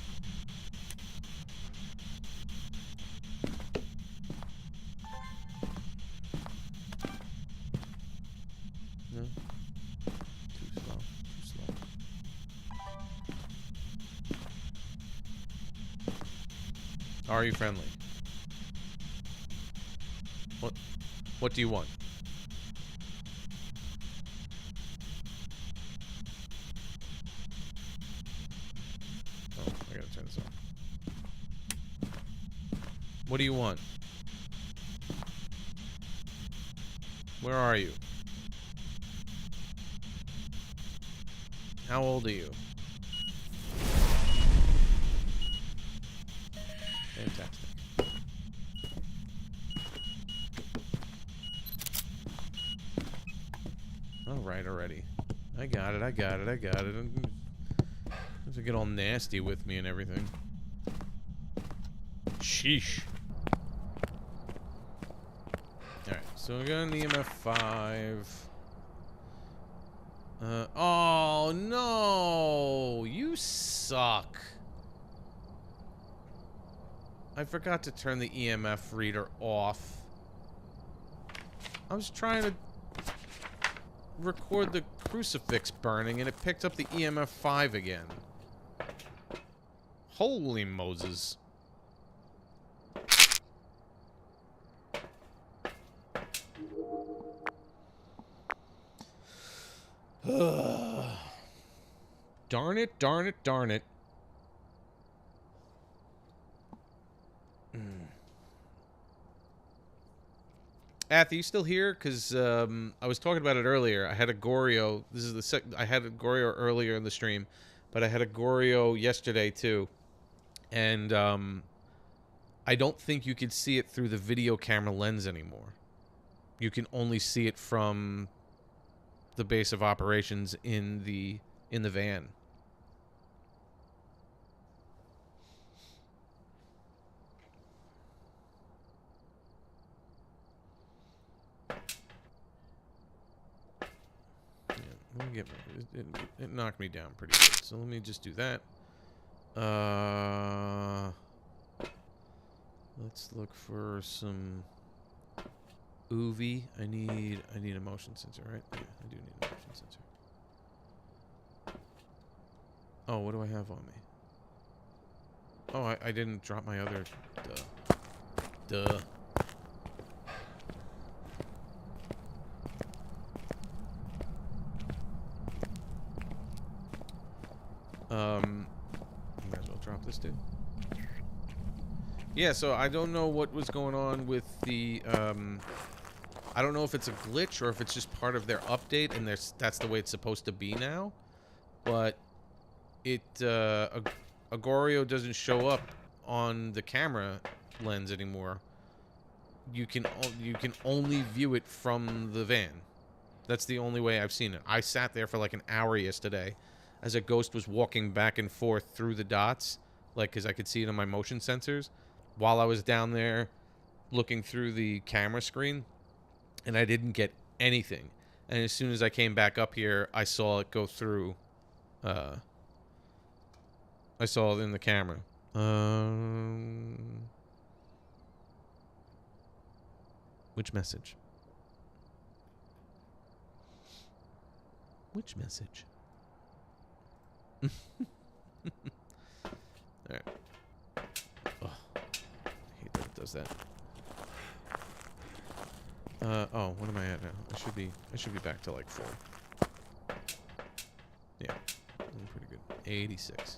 No? Too slow. Too slow. Are you friendly? What do you want? Oh, I gotta turn this on. What do you want? Where are you? How old are you? Fantastic. Alright, already. I got it. To get all nasty with me and everything. Sheesh. Alright, so we got an EMF 5. Oh no! You suck. I forgot to turn the EMF reader off. I was trying to record the crucifix burning and it picked up the EMF 5 again. Holy Moses. Darn it, darn it, darn it. Ath, are you still here? Because I was talking about it earlier. I had a Goryo. This is the I had a Goryo earlier in the stream, but I had a Goryo yesterday too. And I don't think you could see it through the video camera lens anymore. You can only see it from the base of operations in the van. Let me get it knocked me down pretty good. So let me just do that. Let's look for some UV. I need a motion sensor, right? Yeah, I do need a motion sensor. Oh, what do I have on me? Oh, I didn't drop my other. Duh. Might as well drop this dude. Yeah, so I don't know what was going on with the, I don't know if it's a glitch or if it's just part of their update and that's the way it's supposed to be now. But Agorio doesn't show up on the camera lens anymore. You can only view it from the van. That's the only way I've seen it. I sat there for like an hour yesterday as a ghost was walking back and forth through the dots, like, because I could see it on my motion sensors, while I was down there looking through the camera screen, and I didn't get anything. And as soon as I came back up here, I saw it go through. I saw it in the camera. Which message? Which message? Alright. Oh, I hate that it does that. Oh, what am I at now? I should be back to like 4. Yeah. I'm pretty good. 86.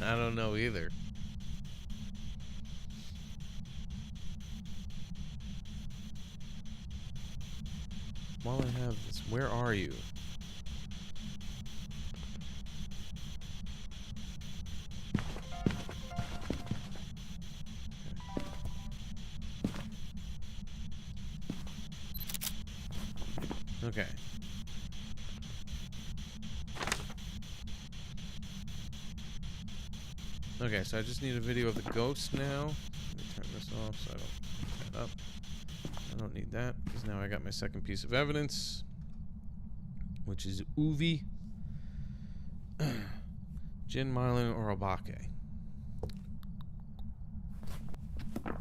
I don't know either. While I have this, where are you? Okay. Okay, so I just need a video of the ghost now. Let me turn this off so I don't turn that up. I don't need that, because now I got my second piece of evidence, which is Uvi, Jin Mylan, or Obake. Let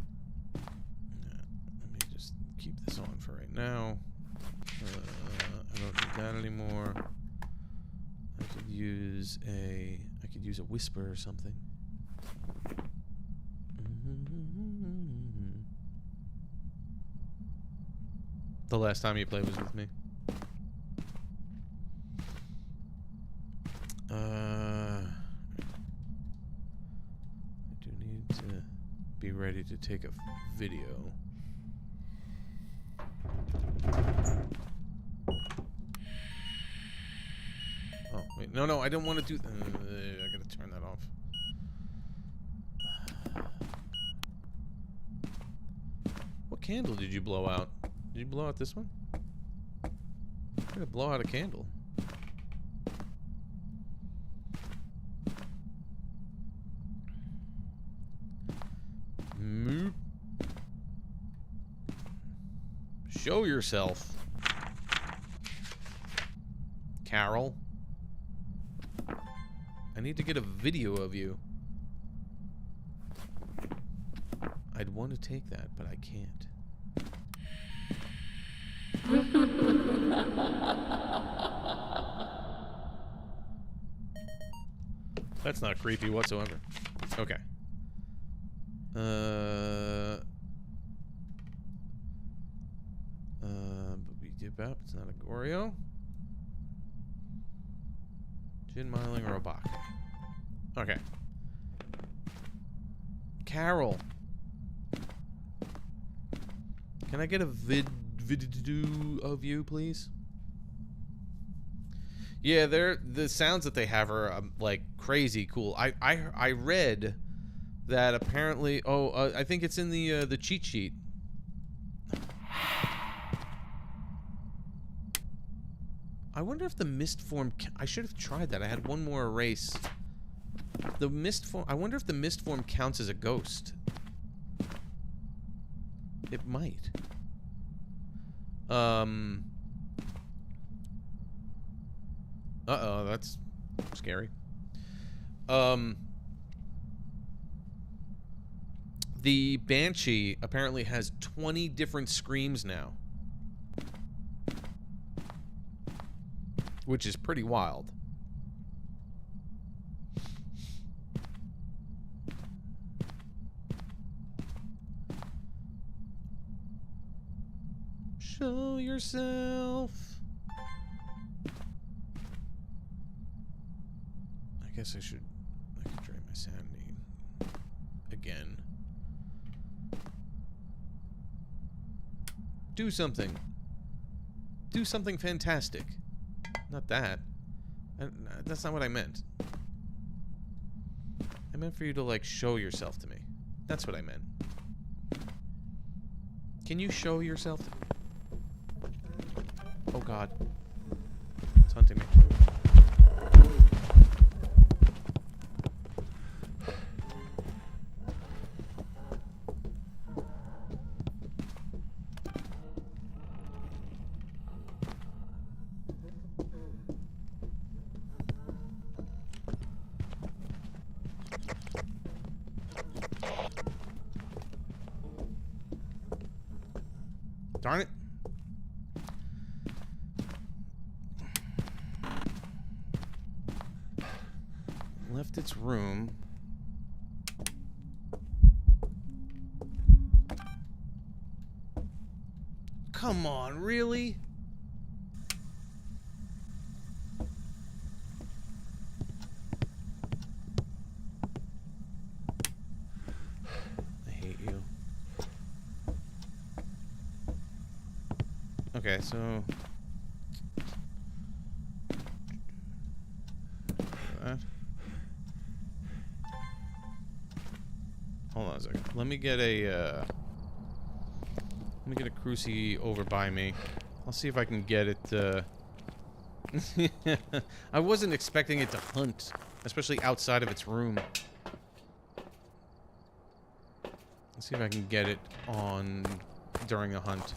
me just keep this on for right now. I don't need that anymore. I could use a whisper or something. The last time you played was with me. I do need to be ready to take a video. Oh, wait. No, I don't want to do... I gotta turn that off. What candle did you blow out? Did you blow out this one? I gotta blow out a candle. Moop. Show yourself. Carol. I need to get a video of you. I'd want to take that, but I can't. That's not creepy whatsoever. Okay. It's not a Goryo. Gin Miling or a Bach. Okay. Carol. Can I get a video of you, please? Yeah, the sounds that they have are like crazy cool. I read that apparently. Oh, I think it's in the cheat sheet. I wonder if the mist form. I should have tried that. I had one more erase. The mist form. I wonder if the mist form counts as a ghost. It might. Uh-oh, that's scary. The Banshee apparently has 20 different screams now. Which is pretty wild. Show yourself. I guess I could drain my sanity again. Do something. Do something fantastic. Not that. That's not what I meant. I meant for you to, like, show yourself to me. That's what I meant. Can you show yourself to me? Oh, God. It's hunting me. Darn it. Left its room. Come on, really? I hate you. Okay, so that. Hold on a second. Let me get a crucie over by me. I'll see if I can get it. I wasn't expecting it to hunt, especially outside of its room. Let's see if I can get it on during a hunt.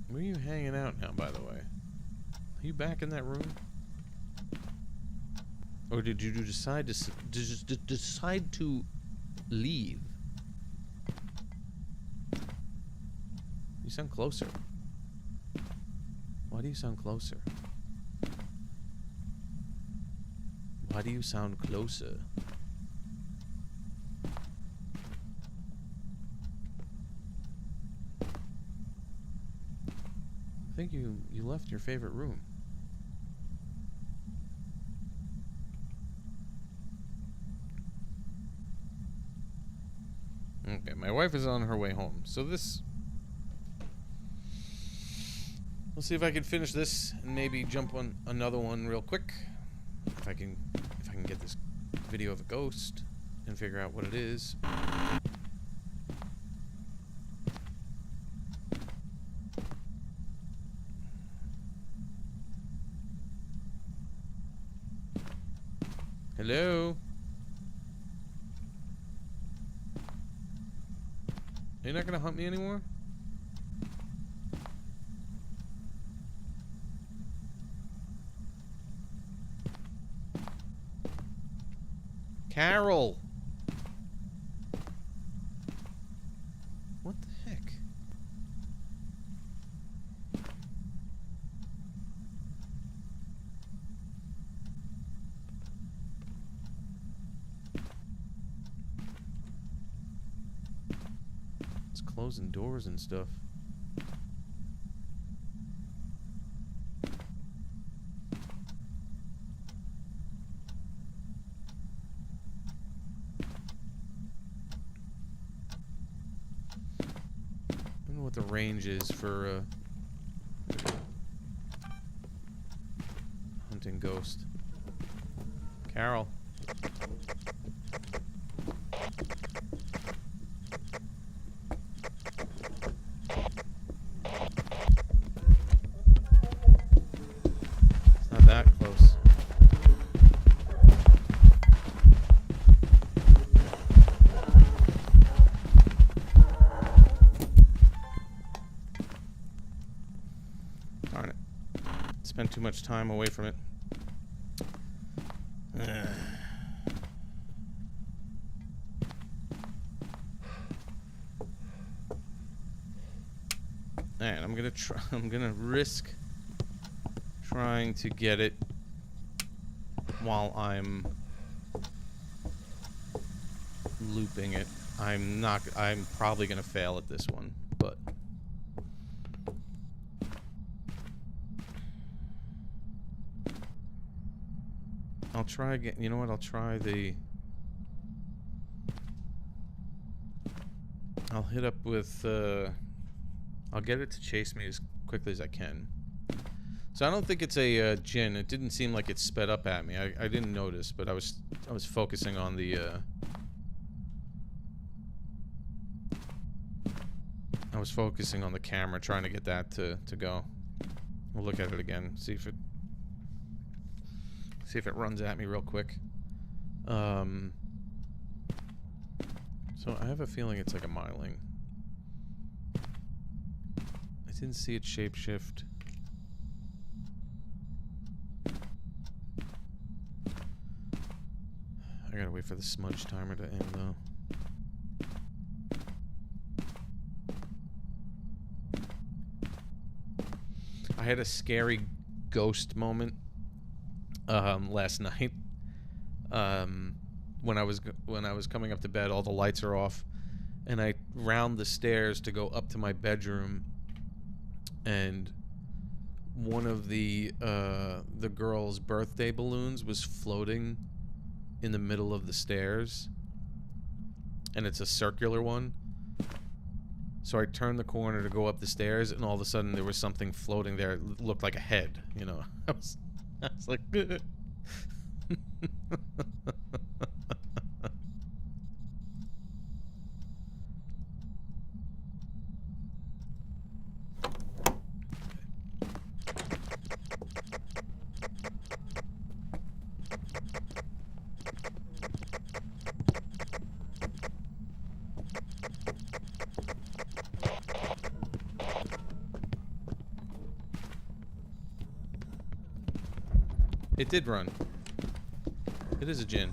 Where are you hanging out now, by the way? Are you back in that room? Or did you decide to leave? You sound closer. Why do you sound closer? Why do you sound closer? I think you left your favorite room. Okay, my wife is on her way home, so this... We'll see if I can finish this and maybe jump on another one real quick. If I can get this video of a ghost and figure out what it is. Hello? Are you not gonna hunt me anymore? Carol! What the heck? It's closing doors and stuff. I don't know what the range is for hunting ghost. Carol. It's not that close. Darn it. Spent too much time away from it. Alright, I'm gonna risk trying to get it while I'm looping it. I'm probably gonna fail at this one, but I'll try again. You know what? I'll try I'll hit up with I'll get it to chase me as quickly as I can. So I don't think it's a Jinn. It didn't seem like it sped up at me. I didn't notice, but I was focusing on the camera, trying to get that to go. We'll look at it again, see if it runs at me real quick. So I have a feeling it's like a myling. I didn't see it shapeshift. I gotta wait for the smudge timer to end though. I had a scary ghost moment last night. When I was coming up to bed, all the lights are off, and I round the stairs to go up to my bedroom, and one of the girl's birthday balloons was floating in the middle of the stairs, and it's a circular one. So I turned the corner to go up the stairs, and all of a sudden there was something floating there. It looked like a head, you know. I was like It did run. It is a djinn.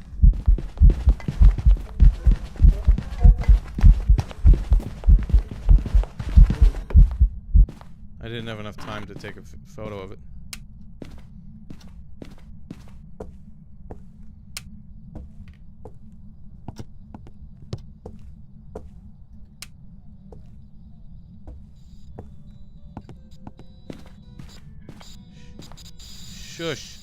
I didn't have enough time to take a photo of it. Shush.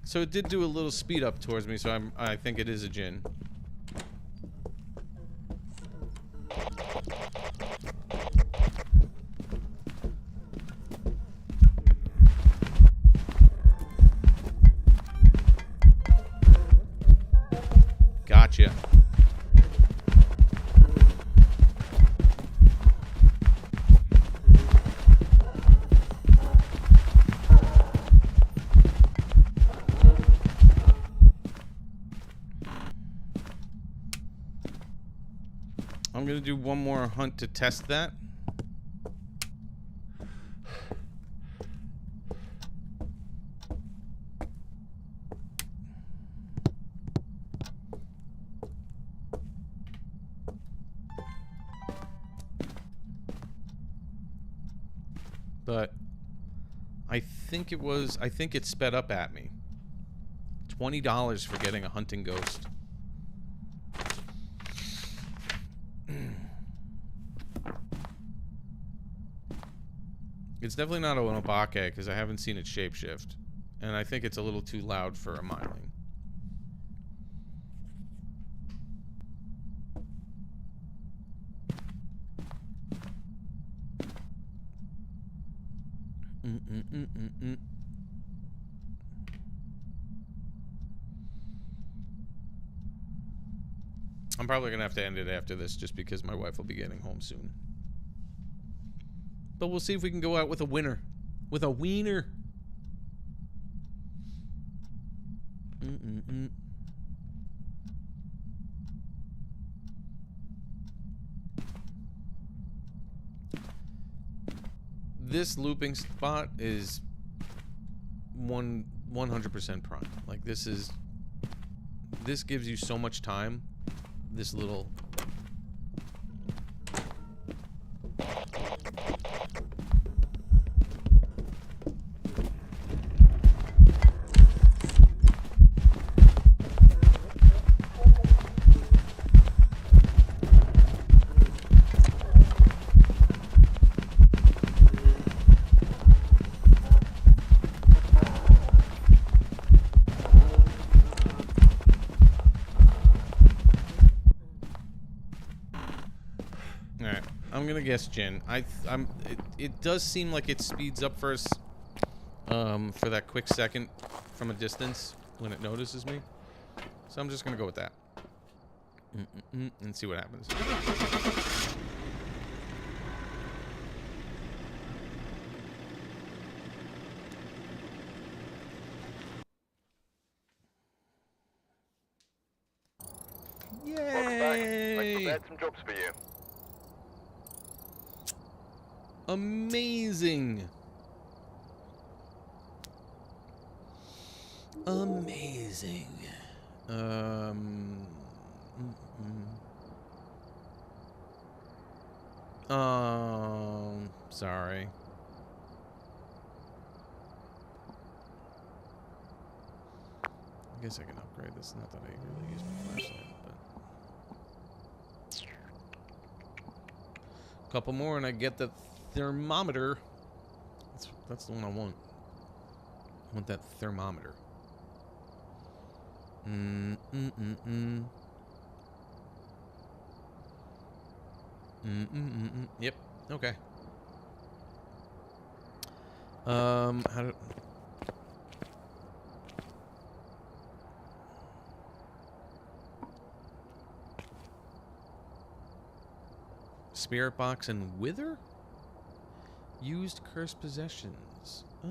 So it did do a little speed up towards me, so I think it is a djinn. Gotcha. I'm gonna do one more hunt to test that. But I think it sped up at me. $20 for getting a hunting ghost. It's definitely not an obake because I haven't seen it shapeshift. And I think it's a little too loud for a myling. I'm probably going to have to end it after this just because my wife will be getting home soon. But we'll see if we can go out with a winner. With a wiener. This looping spot is 100% prime. Like this gives you so much time. This little I'm gonna guess djinn. It does seem like it speeds up for us, for that quick second from a distance when it notices me. So I'm just gonna go with that. And see what happens. Yay! Welcome back. I've prepared some jobs for you. Amazing. Amazing. Sorry. I guess I can upgrade this. Not that I really use my flashlight, but couple more and I get the thermometer. That's the one I want. I want that thermometer. Yep. Okay. How do... Spirit box and wither? Used cursed possessions. Oh,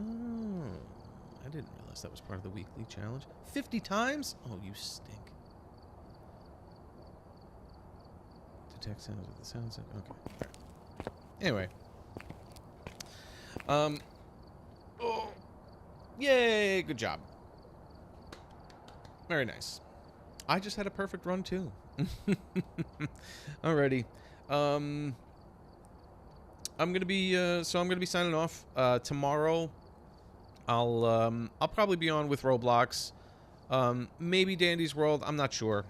I didn't realize that was part of the weekly challenge. 50 times? Oh, you stink. Detect sounds with the sound set. Okay. Right. Anyway. Oh, yay! Good job. Very nice. I just had a perfect run too. Alrighty. I'm gonna be signing off. Tomorrow, I'll probably be on with Roblox. Maybe Dandy's World. I'm not sure.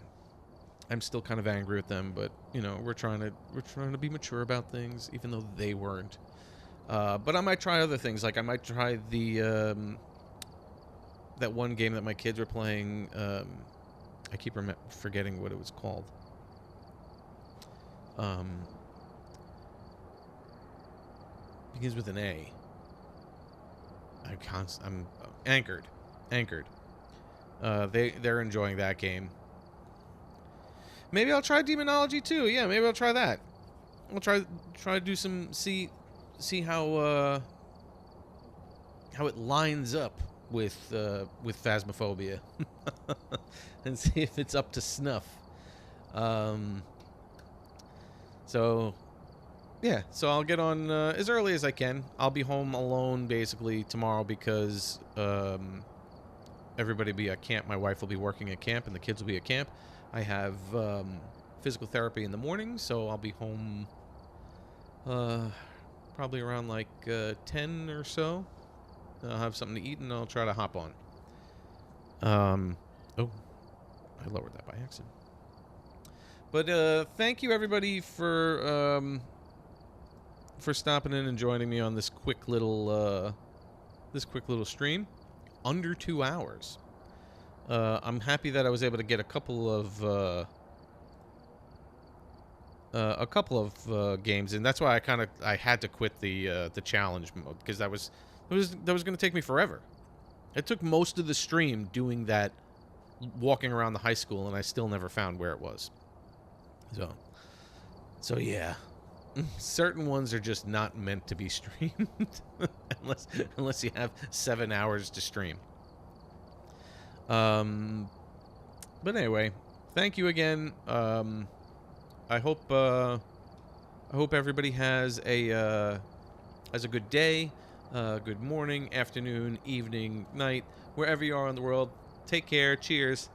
I'm still kind of angry with them, but you know, we're trying to be mature about things, even though they weren't. But I might try other things. Like I might try the that one game that my kids were playing. I keep forgetting what it was called. Begins with an A. I'm Anchored. They're enjoying that game. Maybe I'll try Demonology too. Yeah, maybe I'll try that. I'll try to do some see how it lines up with Phasmophobia, and see if it's up to snuff. So yeah, so I'll get on as early as I can. I'll be home alone basically tomorrow because everybody will be at camp. My wife will be working at camp, and the kids will be at camp. I have physical therapy in the morning, so I'll be home probably around like 10 or so. I'll have something to eat, and I'll try to hop on. Oh, I lowered that by accident. But thank you everybody for stopping in and joining me on this quick little stream, under 2 hours. I'm happy that I was able to get a couple of games, and that's why I had to quit the challenge mode, because that was going to take me forever. It took most of the stream doing that, walking around the high school, and I still never found where it was. So yeah, certain ones are just not meant to be streamed unless you have 7 hours to stream. But anyway, thank you again. I hope everybody has a good day, good morning, afternoon, evening, night, wherever you are in the world. Take care. Cheers.